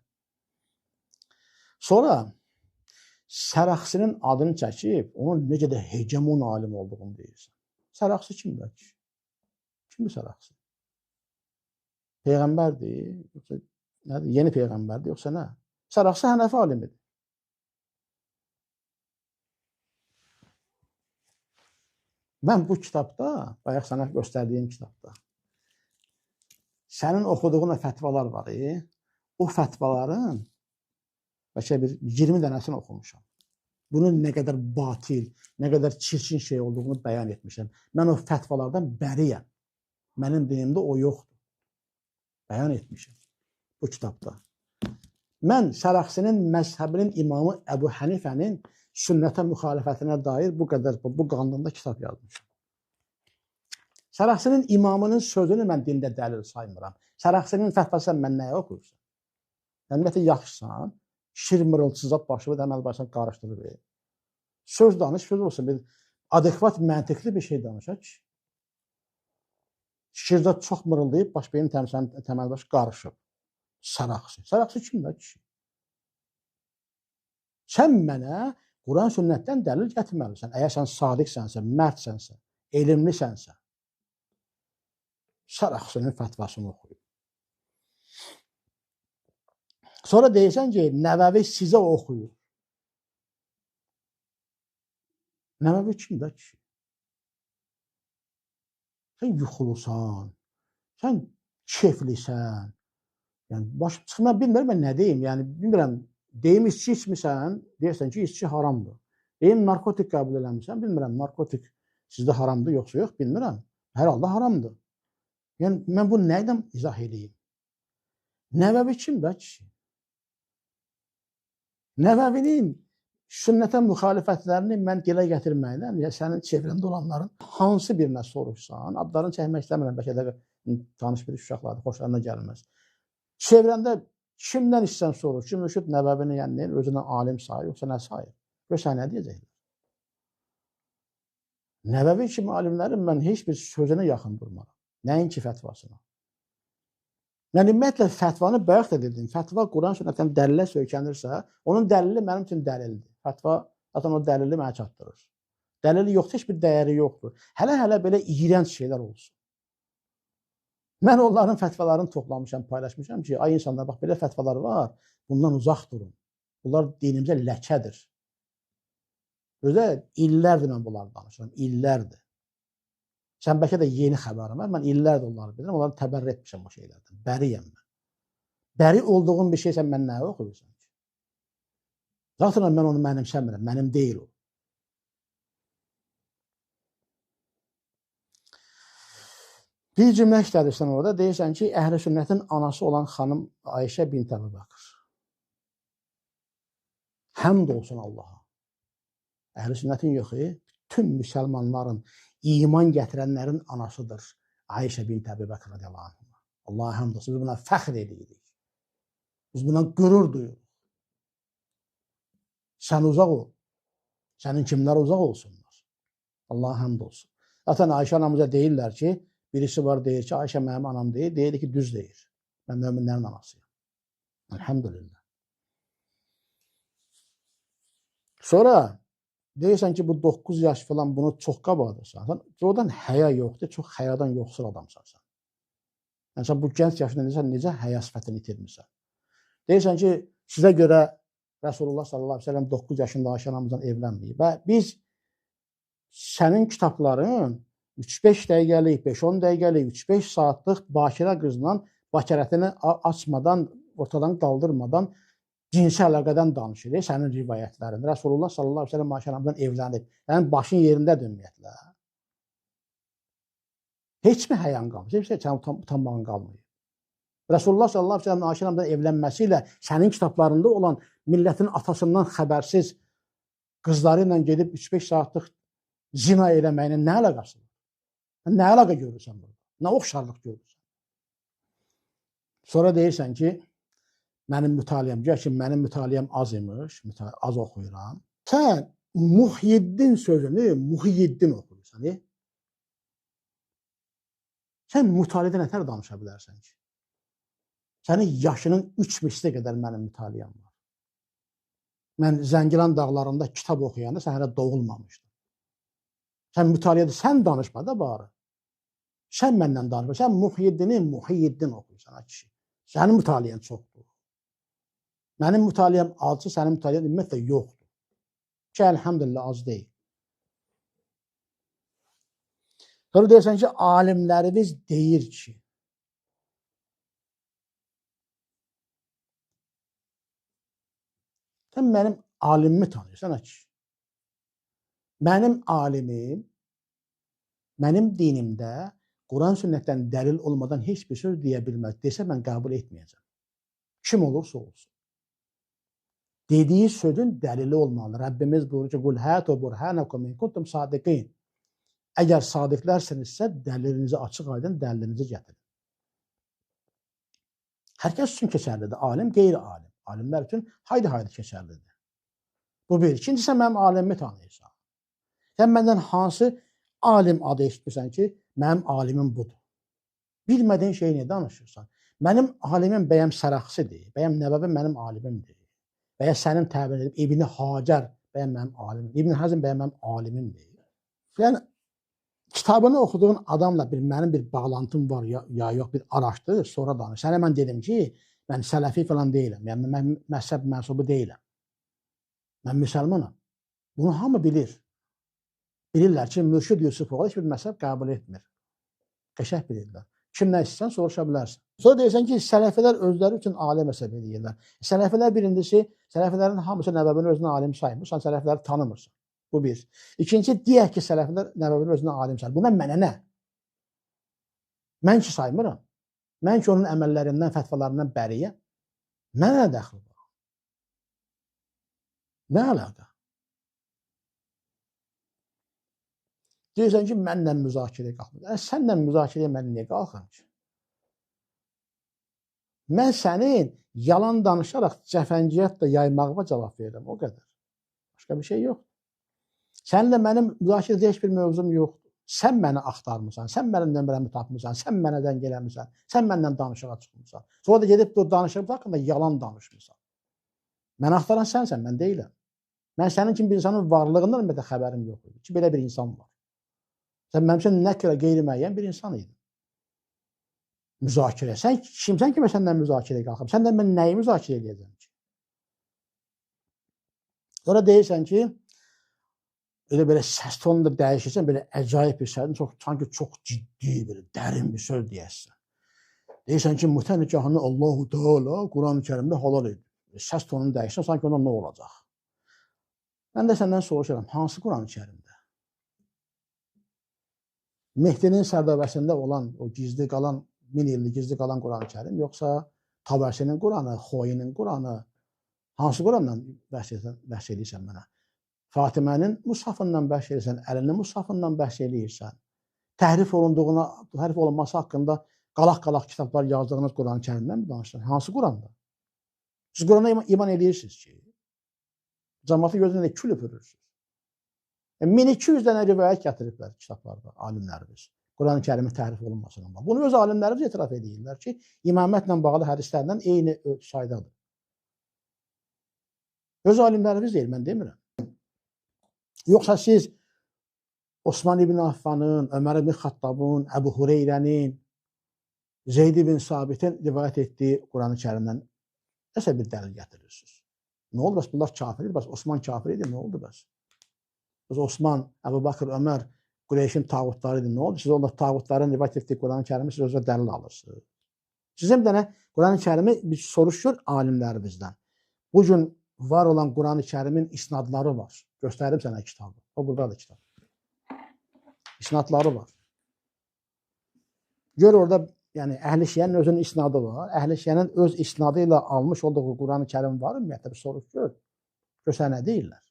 Sonra Sərəxsinin adını çəkib, onun necə də hegemon alim olduğunu deyirsən. Sərəxsi kimdir ki? Kimdir Sərəxsi? Peyğəmbərdir, yoxsa nədir? Yeni peyğəmbərdir, yoxsa nə? Sərəxsi Hənəfi alimidir. Mən bu kitabda, bayaq sənə göstərdiyim kitabda, sənin oxuduğun fətvalar var. O fətvaların bəlkə bir 20 dənəsini oxumuşam. Bunun nə qədər batil, nə qədər çirkin şey olduğunu bəyan etmişəm. Mən o fətvalardan bəriyəm. Mənim dinimdə o yoxdur. Bəyan etmişəm bu kitabda. Mən Sərəxsinin məzhəbinin imamı Əbu Hənifənin sünnətə müxalifətinə dair bu qanunda kitab yazmışam. Sərəxsinin imamının sözünü mən dində dəlil saymıram. Sərəxsinin fətvəsən mən nəyə oxuyursan? Ümumiyyətlə yaxşısan, şir mırıltısızat başını da əməl başına qarışdırır. Söz danış, söz olsun. Bir adekvat, məntiqli bir şey danışaq ki. Şirdə çox mırıldayıb, baş beyin təməl baş qarışıb. Sərəxsi. Sərəxsi kimdir ki? Sən mənə Quran sünnətdən dəlil gətirməlisən. Əgər sən sadiqsənsə, mərdsənsə, elmlisənsə, Sərəxsinin fətvasını oxuyur. Sonra deyirsən ki, Nəvəvi sizə oxuyur. Nəvəvi kimdir ki? Sən yuxulusan, sən keflisən. Yəni, başım çıxma bilmirəm, mən nə deyim? Yəni, bilmirəm, deyim içki içmirsən, deyirsən ki, içki haramdır. Deyim narkotik qəbul eləmirsən, bilmirəm, narkotik sizdə haramdır, yoxsa yox, bilmirəm. Hər halda haramdır. Yəni, mən bunu nə ilə izah edeyim? Nəvəvi kimdir ki? Nəvəvinin sünnətə müxalifətlərini mən dilə gətirməklə, yəni sənin çevrəndə olanların hansı birinə soruşsan, adlarını çəkmək istəmirəm, bəlkə də tanış bir uşaqlardır, xoşlarına gəlməz. Çevrəndə kimdən istəyən soruş ki, Mürşid Nəvəvini yəni özünə alim sayır, yoxsa nə sayır? Görsən nə deyəcəklər? Nəvəvi kimi alimlərin mən heç bir sözünə yaxın durmaram. Nəinki fətvasına. Yəni, ümumiyyətlə, fətvanı bayaq da dedim. Fətva Quran sünnətdən dəlilə söykənirsə, onun dəlili mənim üçün dəlildir. Fətva, zaten o dəlili mənə çatdırır. Dəlili yoxdur, heç bir dəyəri yoxdur. Hələ belə iğrənc şeylər olsun. Mən onların fətvalarını toplamışam, paylaşmışam ki, ay insanlar, bax, belə fətvalar var, bundan uzaq durun. Bunlar dinimizə ləkədir. Özə, illərdir mən bunları danışıram, illərdir. Sən bəlkə də yeni xəbərim var, mən illərdir onları bilirəm, onları təbərrə etmişəm o şeylərdən. Bəriyəm mən. Bəri olduğum bir şey sən mən nəyə oxuyursan ki? Zaten mən onu mənimsəmirəm, mənim deyil o. Bir cümlə işlədirsən orada, deyirsən ki, Əhl-i Sünnətin anası olan xanım Ayşə bint Əbu Bəkr. Həmd olsun Allaha. Əhl-i Sünnətin yox, bütün müsəlmanların, iman gətirənlərin anasıdır Ayşə bint Əbu Bəkr radiyallahu anh. Allaha həmd olsun, biz buna fəxr edirik. Biz buna qürur duyuruq. Sən uzaq ol, sənin kimlər uzaq olsunlar. Allaha həmd olsun. Zaten Ayşə anamıza deyirlər ki, birisi var deyir ki, Ayşə mənim anam deyir, deyir ki, düz deyir. Mən möminlərin anasıyım. Elhamdülillah. Sonra deyirsən ki, bu 9 yaş falan bunu çox qabaqdırsan. Oradan həya yoxdur, çox həyadan yoxsul adamsan sən. Yəni, sən bu gənc yaşında necə həya sifətini itirmirsən? Deyirsən ki, sizə görə Rasulullah sallallahu aleyhi ve sellem 9 yaşında Ayşə anamızdan evlənməyib. Və biz sənin kitabların 3-5 dəqiqəlik, 5-10 dəqiqəlik, 3-5 saatlıq bakirə qızla bakirətini açmadan, ortadan qaldırmadan cinsi əlaqədən danışır, sənin rivayətlərin. Rasulullah sallallahu aleyhi ve sellem Ayşə anamızdan evlənib. Yəni, başın yerindədir ümumiyyətlə. Heç mi həyən qalmır? Heç mi sənin utanmağın qalmır? Rasulullah sallallahu aleyhi ve sellem Ayşə anamızdan evlənməsiyle sənin kitablarında olan millətin atasından xəbərsiz qızları ilə gedib 3-5 saatlıq zina eləməyinin nə əlaqası var? Nə əlaqə görürsən burada? Nə oxşarlıq görürsən? Sonra deyirsən ki, mənim mütaliəm, gəl ki, mənim mütaliəm az imiş, az oxuyuram. Sən Muhyiddin sözünü Muhyiddin oxuyursan. Sən mütaliədə nətər danışa bilərsən ki? Sənin yaşının 3 misli qədər mənim mütaliəm var. Mən Zəngilan dağlarında kitab oxuyanda sən hələ doğulmamışdın. Sən mütaliədə, sən danışma da bari. Sən məndən danışma. Sən Muhyiddin oxuyursan, kişi. Sənin mütaliən çoxdur. Mənim mütaliəm azdır, sənin mütaliən ümumiyyətlə yoxdur. Ki, əlhamdülillah az deyil. Sonra deyirsən ki, alimlərimiz deyir ki, sən mənim alimimi tanıyırsan, ki, mənim alimim, mənim dinimdə Quran sünnətdən dəlil olmadan heç bir söz deyə bilməz. Desə mən qəbul etməyəcəm. Kim olursa olsun. Dediyi sözün dəlili olmalı. Rəbbimiz buyurur ki, qul hətu burhanakum in kuntum sadiqin. Əgər sadiqlərsinizsə, dəlilinizi açıq aydın, dəlilinizi gətirin. Hər kəs üçün keçərlidir. Alim, qeyri-alim. Alimlər üçün haydi keçərlidir. Bu bir. İkincisi, sən mənim alimimi tanıyırsan. Sən məndən hansı alim adı eşitmirsən ki, mənim alimim budur. Bilmədiyin şeyi niyə danışırsan? Mənim alimim bəyəm Sərəxsidir, bəyəm Nəvəvi mənim alimimdir. Bəyə sənin təbir edib, İbn-i Hacər bəyəm mənim alimimdir. İbn-i Həzm bəyəm mənim alimimdir. Yəni, kitabını oxuduğun adamla mənim bir bağlantım var ya yox, bir araşdır, sonra danış. Sənə mən dedim ki, mən sələfi falan deyiləm, yəni mən məzhəb mənsubu deyiləm. Mən müsəlmanam. Bunu hamı bilir. Bilirlər ki, Mürşid Yusufoğlu heç bir məzhəb qəbul etmir. Qəşəng bilirlər. Kim nə istəyirsən, soruşa bilərsən. Sonra deyirsən ki, sələfilər özləri üçün alim hesab edirlər. Sələfilər birincisi, sələfilərin hamısı Nəvəvinin özünü alim saymır, sən sələfləri tanımırsan. Bu bir. İkinci, deyək ki, sələfilər Nəvəvinin özünü alim saymır. Buna mənə nə? Mən ki saymıram. Mən ki onun əməllərindən, fətvalarından bəriyəm. Mənə nə dəxli var? Nə əlaqə? Deyirsən ki, mənlə müzakirəyə qalxmır. Sənlə müzakirəyə mən niyə qalxım ki? Mən sənin yalan danışaraq cəfəngiyatla yaymağıma cavab verirəm, o qədər. Başqa bir şey yox. Səninlə mənim müzakirədə heç bir mövzum yoxdur. Sən məni axtarmısan, sən mənim nömrəmi tapmısan, sən mənə dəng eləmirsən, sən məndən danışığa çıxmırsan. Sonra da gedib bu danışıq haqqında yalan danışmırsan. Mən axtaran sənsən, mən deyiləm. Mən sənin kimi bir insanın varlığından ümumiyyətlə xəbərim yox idi ki, belə bir insan var. Sən mənim üçün nə qədər qeyri-müəyyən bir insan idin. Müzakirə. Sən kimsən ki, mən səndən müzakirəyə qalxım? Səndən mən nəyi müzakirə edəcəm ki? Sonra deyirsən ki, elə belə səs tonunu da dəyişirsən, belə əcayip bir sərdən, sanki çox ciddi, belə dərin bir söz deyəsən. Deyirsən ki, mütə nikahını Allah-u Teala Quran-ı Kərimdə halal edir. Səs tonunu dəyişirsən, sanki ondan nə olacaq? Mən də səndən soruşuram, hansı Quran-ı Kərimdə? Mehdinin sərdəvəsində olan o gizli qalan, 1000 illik gizli qalan Quran-ı Kərim, yoxsa Tabəsinin Quranı, Xoyinin Quranı, hansı Qurandan bəhs edirsən mənə? Fatimənin Mushafından bəhs edirsən, Əlinin Mushafından bəhs edirsən, təhrif olunması haqqında qalaq-qalaq kitablar yazdığınız Quran-ı Kərimdən mi danışırsan? Hansı Quranda? Siz Qurana iman edirsiniz ki, cəmaatı gözünə kül üpürürsünüz. 1200 dənə rivayət gətiriblər kitablarda alimlərimiz. Quran-ı Kərimin təhrif olunmasından. Bunu öz alimlərimiz etiraf edirlər ki, imamətlə bağlı hədislərdən eyni saydadır. Öz alimlərimiz deyil, mən demirəm. Yoxsa siz Osman ibn Affanın, Ömər ibn Xattabın, Əbu Hureyrənin, Zeyd ibn Sabitin rivayət etdiyi Quran-ı Kərimdən nəsə bir dəlil gətirirsiniz. Nə oldu bəs? Bunlar kafir idi, bəs Osman kafir idi, nə oldu bəs? Osman, Əbu Bakır, Ömər, Qureyşin tağutları idi, nə oldu? Siz onda tağutların rivayət etdiyi Quran-ı Kərimi siz özünə dəlil alırsınız. Sizin bir dənə Quran-ı Kərimi bir soruşur alimlərimizdən. Bugün var olan Quran-ı Kərimin isnadları var. Göstərim sənə kitabı. O buradadır kitab. İsnadları var. Gör orada, yəni Əhl-i Şiənin özünün isnadı var. Əhl-i Şiənin öz isnadı ilə almış olduğu Quran-ı Kərim var mı? Ümumiyyətlə bir soruş gör. Görsə nə deyirlər?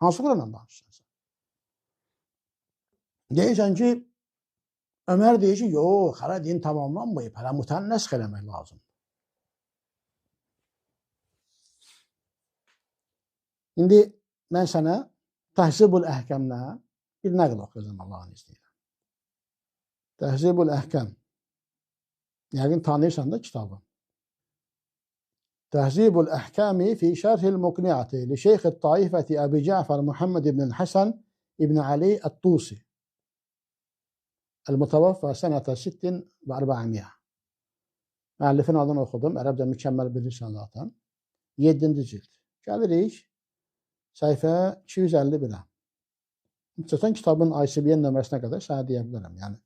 Hansı Qurandan danışırsan? Deyirsən ki, Ömər deyir ki, yox, hələ din tamamlanmayıb, hələ mütənnəsx eləmək lazımdır. İndi mən sənə Təhzibul Əhkamdan bir nəql oxuyacağam Allahın izniyle. Təhzibul Əhkam. Yəqin tanıyırsan da kitabı. Təhzibul Əhkami fi şərhil muqni'ati li Şeyx-i Taifəti Əbi Cəfər Muhammed ibn Həsən ibn Ali Ət-Tusi. El-Mutavaffa sənətə 60 və 400. Müəllifin adını oxudum. Ərəbcə mükəmməl bilirsən zaten. 7-ci cild. Gəlirik səhifə 251-ə. Müstəsən kitabın ISBN nömrəsinə qədər sənə deyə bilərəm. Yəni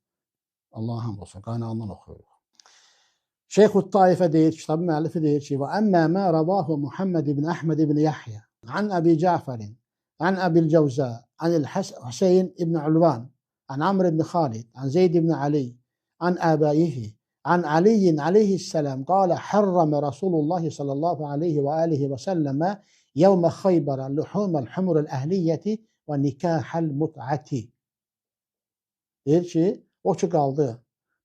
Allah'a hamd olsun, qaynağından oxuyuruq. Şeyx-i Taifə deyir, kitabın müəllifi deyir ki, və əmmə mə rəvahu Muhammed ibn Əhməd ibn Yahya an Əbi Cəfərin, an Əbil Cəvzə, anil Hüseyin ibn Ulvan, an Amr ibn Xalid, an Zeyd ibn Ali, an əbəyihi, an Aliyin aleyhisselam, qalə hərrəmə Rasulullah sallallahu aleyhi və alihi və səlləmə yevmə Xeybərə luhumel humurul əhliyyəti və nikahəl mut'ati. Deyir ki, o ki qaldı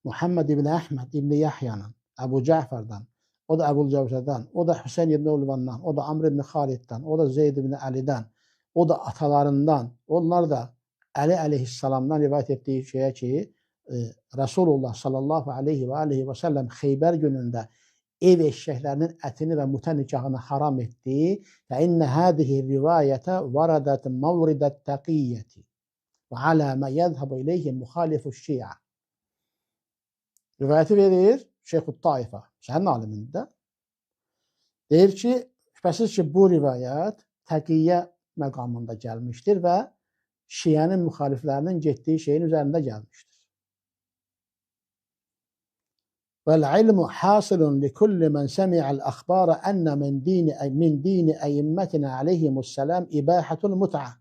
Muhammed ibn Əhməd ibn Yahya'nın, Əbu Cəfərdən, o da Əbul Cəvzədən, o da Hüseyin ibn Ulvandan, o da Amr ibn Xaliddən, o da Zeyd ibn Alidən, o da atalarından, onlar da Ali aleyhisselamdan rivayət etdiyi şeyə ki, Resulullah sallallahu aleyhi və aleyhi və səlləm Xeybər günündə ev eşəklərinin ətini və mütə nikahını haram etdi. Və innə hədihi rivayətə varadət mavridət təqiyyəti və alə mə yədhəbu ileyhi müxalifu şiə. Rivayəti verir Şeyx-i Taifə, sənin alimində. Deyir ki, şübhəsiz ki, bu rivayət təqiyyə məqamında gəlmişdir və şiənin müxaliflərinin getdiyi şeyin üzərində gəlmişdir. وَالْعِلْمُ حَاصِلٌ لِكُلِّ مَنْ سَمِعَ الْأَخْبَارَ أَنَّ مِنْ دِينِ أَئِمَّتِنَا عَلَيْهِمُ السَّلَامِ إِبَاحَةُ الْمُتْعَةِ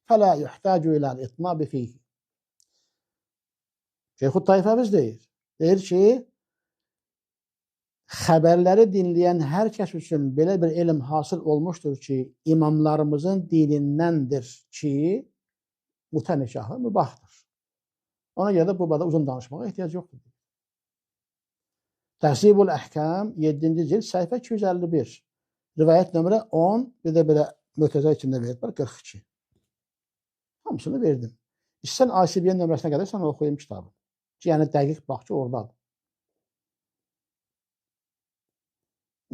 فَلَا يُحْتَاجُ إِلَى الْإِطْنَابِ فِيهِ. Şeyh-i Taifəmiz deyir ki, xəbərləri dinləyən hər kəs üçün belə bir elm hasıl olmuşdur ki, imamlarımızın dinindəndir ki, mütə nikahı mübahdır. Ona görə də bu barədə uzun danışmağa ehtiyac yoxdur. Təhzibul Əhkam 7-ci cild səhifə 251. Rivayət nömrə 10, bir də belə mötəzə içində verib, 42. Hamısını verdim. İstəsən ISBN nömrəsinə qədər sən oxuyayım kitabı. Ki, yəni dəqiq bax ki, oradadır.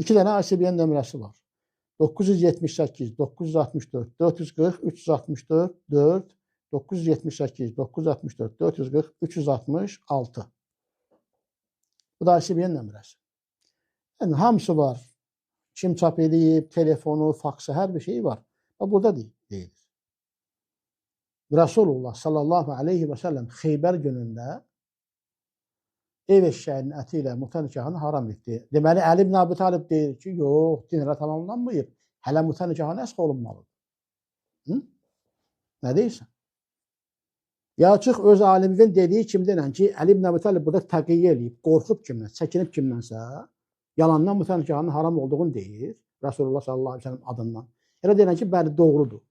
2 dənə ISBN nömrəsi var. 978, 964, 440, 364, 4, 978, 964, 440, 366. Bu da ISBN nömrəsi. Yəni, hamısı var. Kim çap edib, telefonu, faksı, hər bir şeyi var. Burada deyilir. Resulullah sallallahu aleyhi və səlləm Xeybər günündə ev eşşəyinin əti ilə mütə nikahını haram etdi. Deməli, Əli ibn Əbi Talib deyir ki, yox, din hələ tamamlanmayıb. Hələ mütə nikahı nəsx olunmalıdır. Nə deyirsən? Ya çıx öz aliminin dediyi kimi denən ki, Əli ibn Əbi Talib burada təqiyyə eləyib, qorxub kimdən, çəkinib kimdənsə, yalandan mütə nikahının haram olduğunu deyir, Resulullah sallallahu aleyhi ve sellem adından. Elə denən ki, bəli, doğrudur.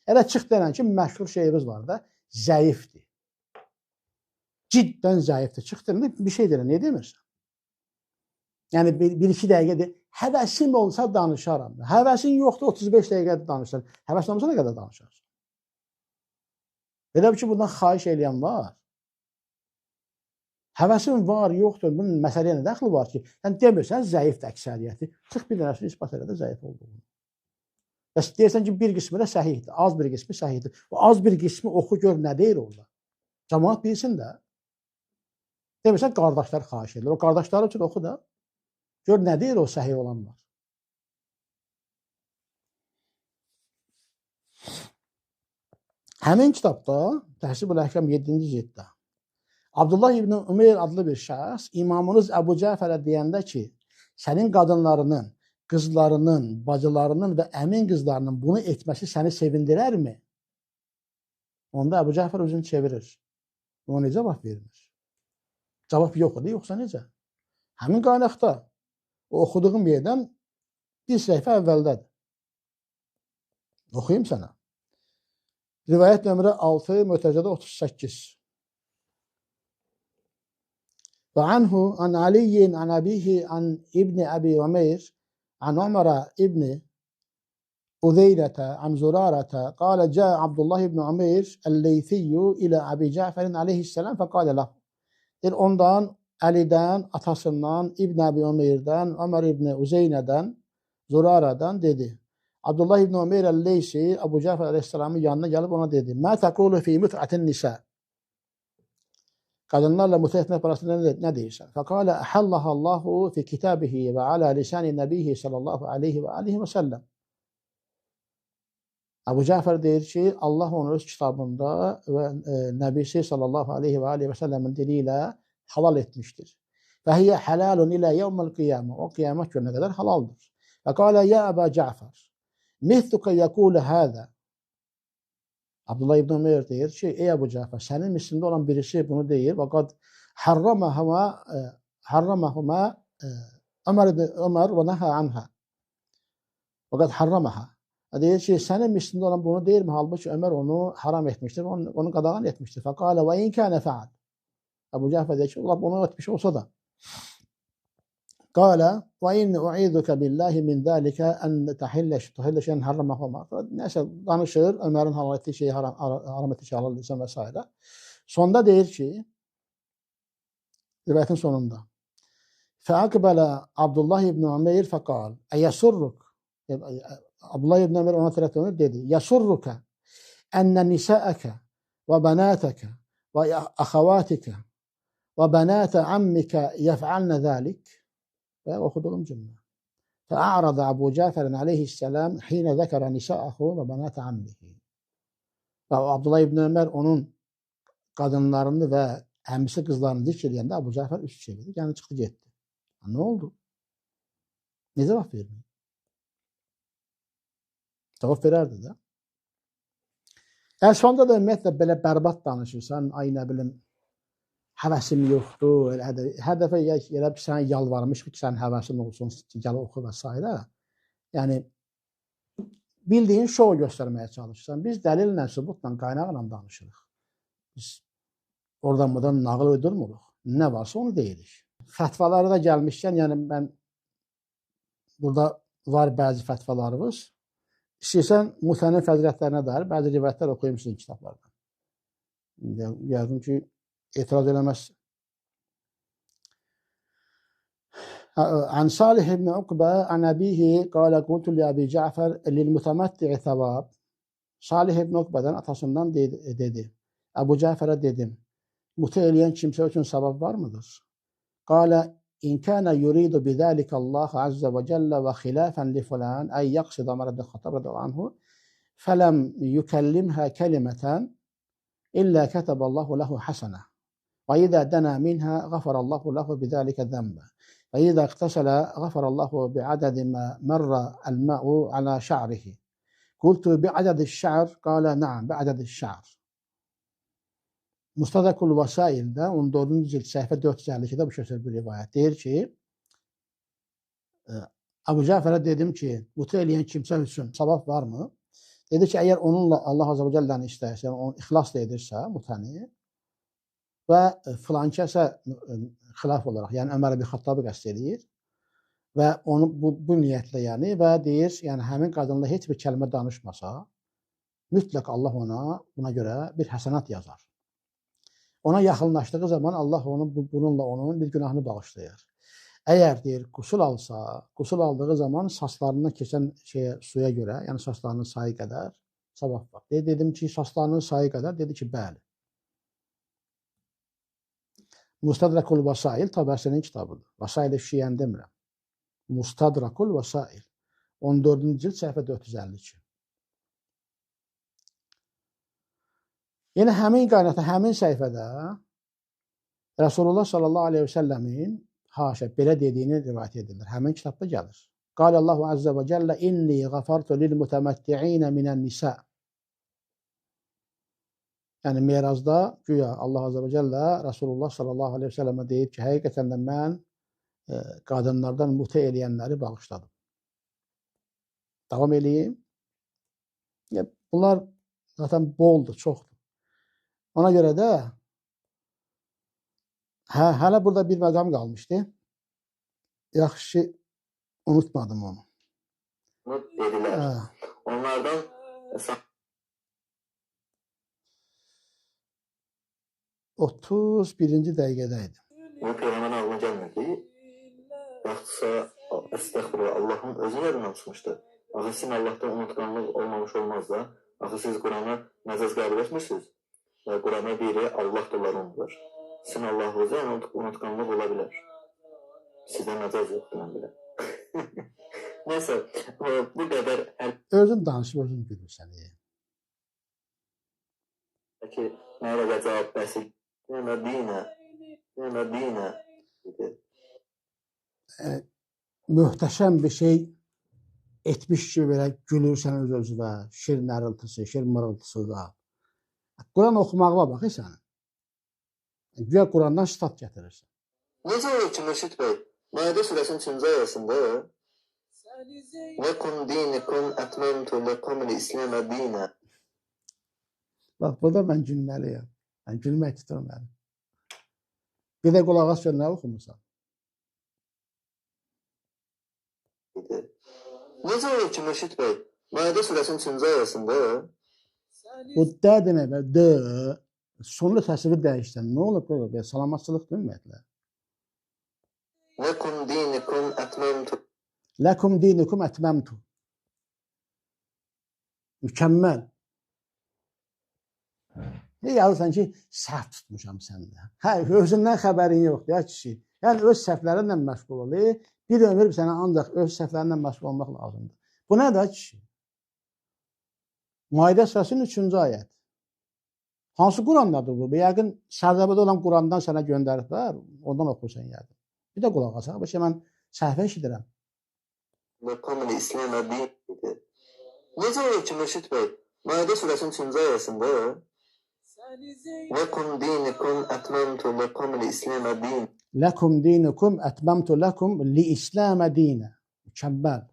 Elə çıx denən ki, məşhur şeyimiz var da, zəifdir. Ciddən zəifdir. Çıx denən bir şey denən, ne demirsən? Yəni, bir-iki dəqiqə deyir, həvəsim olsa danışaram. Həvəsin yoxdur, 35 dəqiqədə danışaram. Həvəsin olsa nə qədər danışarsın? Elə ki, bundan xahiş eləyən var. Həvəsin var, yoxdur. Bunun məsələyə nə dəxli var ki? Yəni, demirsən, zəifdir əksəriyyəti. Çıx bir dənəsini ispat elədə zəif olduğunu. Bəs deyirsən ki, bir qismi də səhihdir, az bir qismi səhihdir. O az bir qismi oxu gör, nə deyir orada? Cəmaat bilsin də. Demirsən, qardaşlar xahiş edir. O qardaşları üçün oxu da. Gör, nə deyir o səhih olanlar. Həmin kitabda, Təhzibul Əhkam 7-ci cilddə, Abdullah ibn Umeyr adlı bir şəxs imamınız Əbu Cəfərə deyəndə ki, sənin qadınlarının, qızlarının, bacılarının və əmin qızlarının bunu etməsi səni sevindirərmi? Onda Əbu Cəfər özünü çevirir. O necə cavab vermir? Cavab yoxdur, yoxsa necə? Həmin qaynaqda, o oxuduğum yerdən bir səhifə əvvəldədir. Oxuyayım sənə. Rivayət nömrə 6, Mötəzədə 38. Və anhu an Aliyyin an abihi an İbni Əbi Ömeyr an Ömərə İbni أذيلة عن زرارة قال جاء عبد الله بن عمير الليثي إلى أبي جعفر عليه السلام فقال له ondan Ali'den, atasından, İbn Abi Ömer'den, Ömer İbni Uzeyne'den, Zurara'dan dedi. Abdullah İbni Ömer el-Leysi Ebu Cafer Aleyhisselam'ın yanına gelip ona dedi. Ma tekulu fi mut'atin nisa. Kadınlarla mut'a etme parasında ne değilsen. Fekale ahallaha Allahu fi kitabihi ve ala lisani nebihi sallallahu aleyhi ve aleyhi ve sellem. Ebu Cafer deyir ki, Allah onu öz kitabında ve Nebisi sallallahu aleyhi ve aleyhi ve sellemin diliyle halal etmiştir. Ve hiye halalun ila yevmel kıyame. O kıyamet gününe kadar halaldır. Ve kâle ya Ebu Cafer, mithluke yekûle hâzâ. Abdullah İbn Ömer deyir ki, ey Ebu Cafer, senin mislinde olan birisi bunu deyir. Fakat harramahuma Ömer ve neha anha. Fakat harramaha. Deyir ki, sənin mislində olan bunu deyir mi? Halbuki Ömer onu haram etmiştir, onu qadağan etmiştir. Fəqalə və in kənə fəal. Əbu Cəfər deyir ki, onu etmiş olsa da. Qalə və in u'idukə billahi min zəlikə ən təhillə şeyən harramahu. Nəsə danışır, Ömərin halal etdiyi şeyi haram etdiyi şeyi halal etsin və s. Sonda deyir ki, rivayetin sonunda. Fəaqbələ Abdullah ibn Ömeyr fəqal əyəsurruk. Abdullah ibn Ömer ona tərəf dönüb dedi. Yasurruka enne nisa'aka ve banataka ve ahawatika ve banata ammika yef'alne zalik. Ve okuduğum cümle. Fe'a'rada Ebu Cafer'in aleyhisselam hine zekara nisa'ahu ve banata ammihi. Ve Abdullah ibn Ömer onun kadınlarını ve əmisi kızlarını zikirləyəndə Ebu Cafer üst çevirdi. Yani çıktı gitti. Ne oldu? Ne cevap verdi? Cavab verərdi də. Sonda da ümumiyyətlə belə bərbad danışırsan, ay nə bilim, həvəsim yoxdur, hər dəfə elə bir sənə yalvarmış ki, sənin həvəsin olsun, gəl oxu və s. Yəni, bildiyin şou göstərməyə çalışırsan. Biz dəlillə, sübutla, qaynaqla danışırıq. Biz oradan buradan nağıl ödürmürük. Nə varsa onu deyirik. Fətvaları da gəlmişkən, yəni mən burada var bəzi fətvalarımız. İstəyirsən, Musənin fəzilətlərinə dair bəzi rivayətlər oxuyum sizin kitablardan. Yazdım ki, etiraz eləməzsin. An Salih ibn Uqbə an əbihi qalə qultu li Əbi Cəfər lil-mütəmətti'i thəvab. Salih ibn Uqbədən atasından dedi. Əbu Cəfərə dedim, mütə eləyən kimsə üçün savab var mıdır? Qalə İn kana yuridu bizalika Allah azza ve celle ve xilafan li fulan ay yaqsid Ömer ibn Xattab radıyallahu anhu felem yukellimha kelimeten illa kataballahu lahu hasana ve iza dana minha gafarallahu lahu bizalika zanba ve iza iqtasala gafarallahu bi'adadi ma marra al-ma'u ala şa'rihi. Qultu bi'adadi ş'r qala na'am bi'adadi ş'r. Mustadrakul Vasail'də 14-cü cild səhifə 452-də bu şəkildə bir rivayət deyir ki, Əbu Cəfərə dedim ki, mütə eləyən kimsə üçün savab varmı? Dedi ki, əgər onunla Allah Azza və Cəlləni istəyirsə, onu ixlasla edirsə, mütəni və filan kəsə xilaf olaraq, yəni Ömər ibn Xattabı qəsd edir və onu bu niyyətlə yəni və deyir, yəni həmin qadınla heç bir kəlmə danışmasa, mütləq Allah ona buna görə bir həsənat yazar. Ona yaxınlaşdığı zaman Allah bununla onun bir günahını bağışlayır. Əgər deyir, qusul alsa, qusul aldığı zaman saçlarından keçən suya görə, yəni saçlarının sayı qədər savab var. Dedim ki, saçlarının sayı qədər, dedi ki, bəli. Mustadrakul Vasail Təbəssinin kitabıdır. Vasail-i Şiyən demirəm. Mustadrakul Vasail. 14-cü cild səhifə 452. Yəni, həmin qaynaqda, həmin səhifədə Rasulullah sallallahu aleyhi ve səlləmin haşə, belə dediyini rivayət edilir. Həmin kitabda gəlir. Qalə Allahu azza və cəllə inni qafartu lil-mütəmətti'inə minən nisa. Yəni, Mirazda güya Allah azza və cəllə Rasulullah sallallahu aleyhi ve səlləmə deyib ki, həqiqətən də mən qadınlardan mütə eləyənləri bağışladım. Davam eləyim. Bunlar zaten boldur, çoxdur. Ona görə də hələ burada bir məqam qalmışdı. Yaxşı unutmadım onu. Dedilər. Onlardan 31-ci dəqiqədəydim. bu Peyğəmbərin ağlına gəlmirdi. Yaxşısa, əstəğfurullah, Allahın özü yadından çıxmışdı. Axı sizin Allahdan unutqanlıq olmamış olmaz da. Axı siz Qurana məcaz qəbul etmirsiniz. Və Qurana biri Allah da onları unudur. Sizin Allahınıza unutqanlıq ola bilər. Sizdə məcaz yoxdur, mən biləm. Neysə, bu qədər Özün danışıb, özün gülürsən. ki, mənə də cavab bəsil. Nəmə dinə idi. Möhtəşəm bir şey etmiş kimi belə gülürsən öz-özünə. Şir nəriltisi, şir mırıltısı da. Quran oxumağına bax, sən. Güya Qurandan sitat gətirirsən. Necə olur ki, Mürşid bəy? Maide surəsinin 3-cü ayəsində Lekum dinikum etmemtu lekumul İslamə dinə. Bax, burada mən gülməliyəm. Yəni, gülmək tutur məni. Bir də qulaq as gör, nə oxumursan? Necə olur ki, Mürşid bəy? Maide surəsinin 3-cü ayəsində Bu də demək, də sonlu təsiri dəyişsən. Nə olub böyle? Salamatçılıqdır ümumiyyətlə. Lekum dinikum etmemtu. Ləkum dinikum etmemtu. Mükəmməl. Ne yazırsan ki, səhv tutmuşam səndə. Hə, özündən xəbərin yoxdur ya kişi. Yəni, öz səhvlərinlə məşğul olur. Bir ömür sənə ancaq öz səhvlərinlə məşğul olmaq lazımdır. Bu nədir kişi? Maidə surəsinin 3-cü ayət. Hansı Qurandadır bu? Yəqin sərzabədə olan Qurandan sənə göndəriblər. Ondan oxursan yəqin. Bir də qulaq asaq. Başa mən səhvə eşidirəm. Lekumul İslamə dinə. Necə olur ki, Mürşid bəy? Maide surəsinin 3-cü ayəsində Lekum dinikum etmemtu lekumul İslamə dinə. Ləkum dinukum etmemtu lekum li İslamə dinə. Mükəmməl.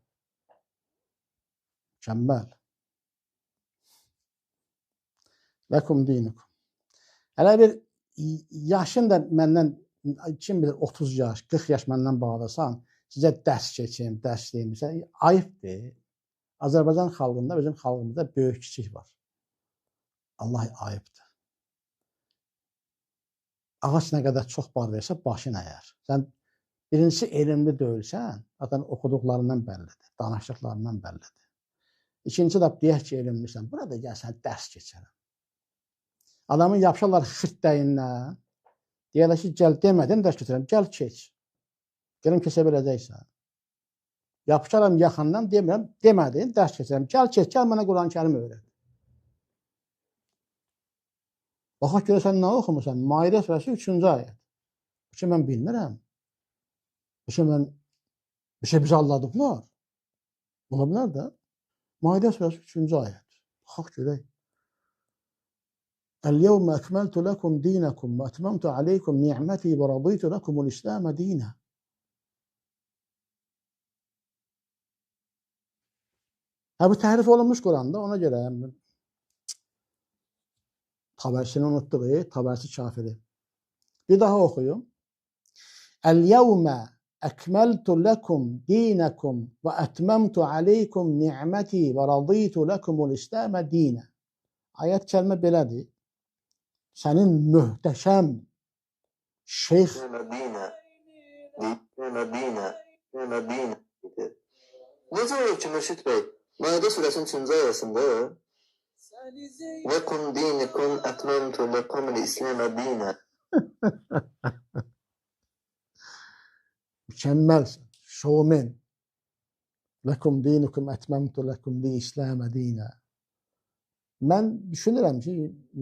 Mükəmməl. Ləkum dinukum. Hələ bir yaşın da məndən kim bilir 30 yaş, 40 yaş məndən bağlasan, sizə dərs keçim, dərs deyim. Ayıbdır. Azərbaycan xalqında, bizim xalqımızda böyük kiçik var. Allah ayıbdır. Ağac nə qədər çox bar versə, başın əyər. Sən birincisi elmli deyilsən, zaten oxuduqlarından bəllidir, danışdıqlarından bəllidir. İkinci də deyək ki, elmlisən, burada gəl sən dərs keçərəm. Adamın yapışarlar xırtdəyindən, deyərlər ki, gəl demədin, dərs keçərəm, gəl keç. Gəlin keçə biləcəksən. Yapışaram yaxından, demirəm, demədin, dərs keçərəm, gəl keç, gəl mənə Quran-ı Kərim öyrət. Baxaq görəsən nə oxumursan? Maidə surəsi 3-cü ayət. Bu ki, mən bilmirəm. Bu ki, bizi alladıblar. Ola bilər də. Maidə surəsi 3-cü ayət. Baxaq görək. El-yevmə əkməltu ləkum dinəkum və etmemtu aleykum ni'məti və raditu ləkumul İslamə dinə. Bu təhrif olunmuş Quranda, ona görə Tabərsini unutduq, Təbərsi kafiri. Bir daha oxuyum. El-yevmə əkməltu ləkum dinəkum və etmemtu aleykum ni'məti və raditu ləkumul İslamə dinə. Ayət kəlmə belədir. Sənin möhtəşəm şeyx necə olur ki, Mürşid bəy? Maide surəsinin 3-cü ayəsində Lekum dinikum etmemtu lekumul İslamə dinə. Mükəmməlsən, şovmen. Lekum dinikum etmemtu lekum li İslamə dinə. Mən düşünürəm ki,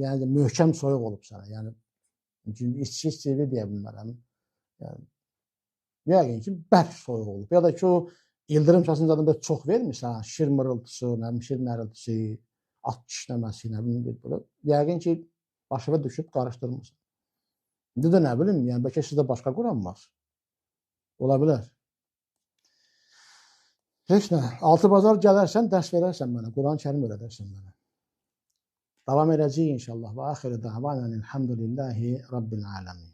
yəni möhkəm soyuq olub sənə. Yəni içki deyə bilmərəm. Yəni yəqin ki, bərk soyuq olub. Ya da ki, o ildırım səsinin zadında çox vermirsən, şir mırıltısı, şir nəriltisi, at kişnəməsi, nə bilim, belə. Yəqin ki, başına düşüb qarışdırmırsan. İndi də nə bilim, yəni bəlkə sizdə başqa Quran var. Ola bilər. Heç nə, altı bazar gələrsən, dərs verərsən mənə, Quran-ı Kərim öyrədərsən mənə. Davam edəcəyik inşallah. Və axiri da'vanan elhamdülillahi rabbil alamin.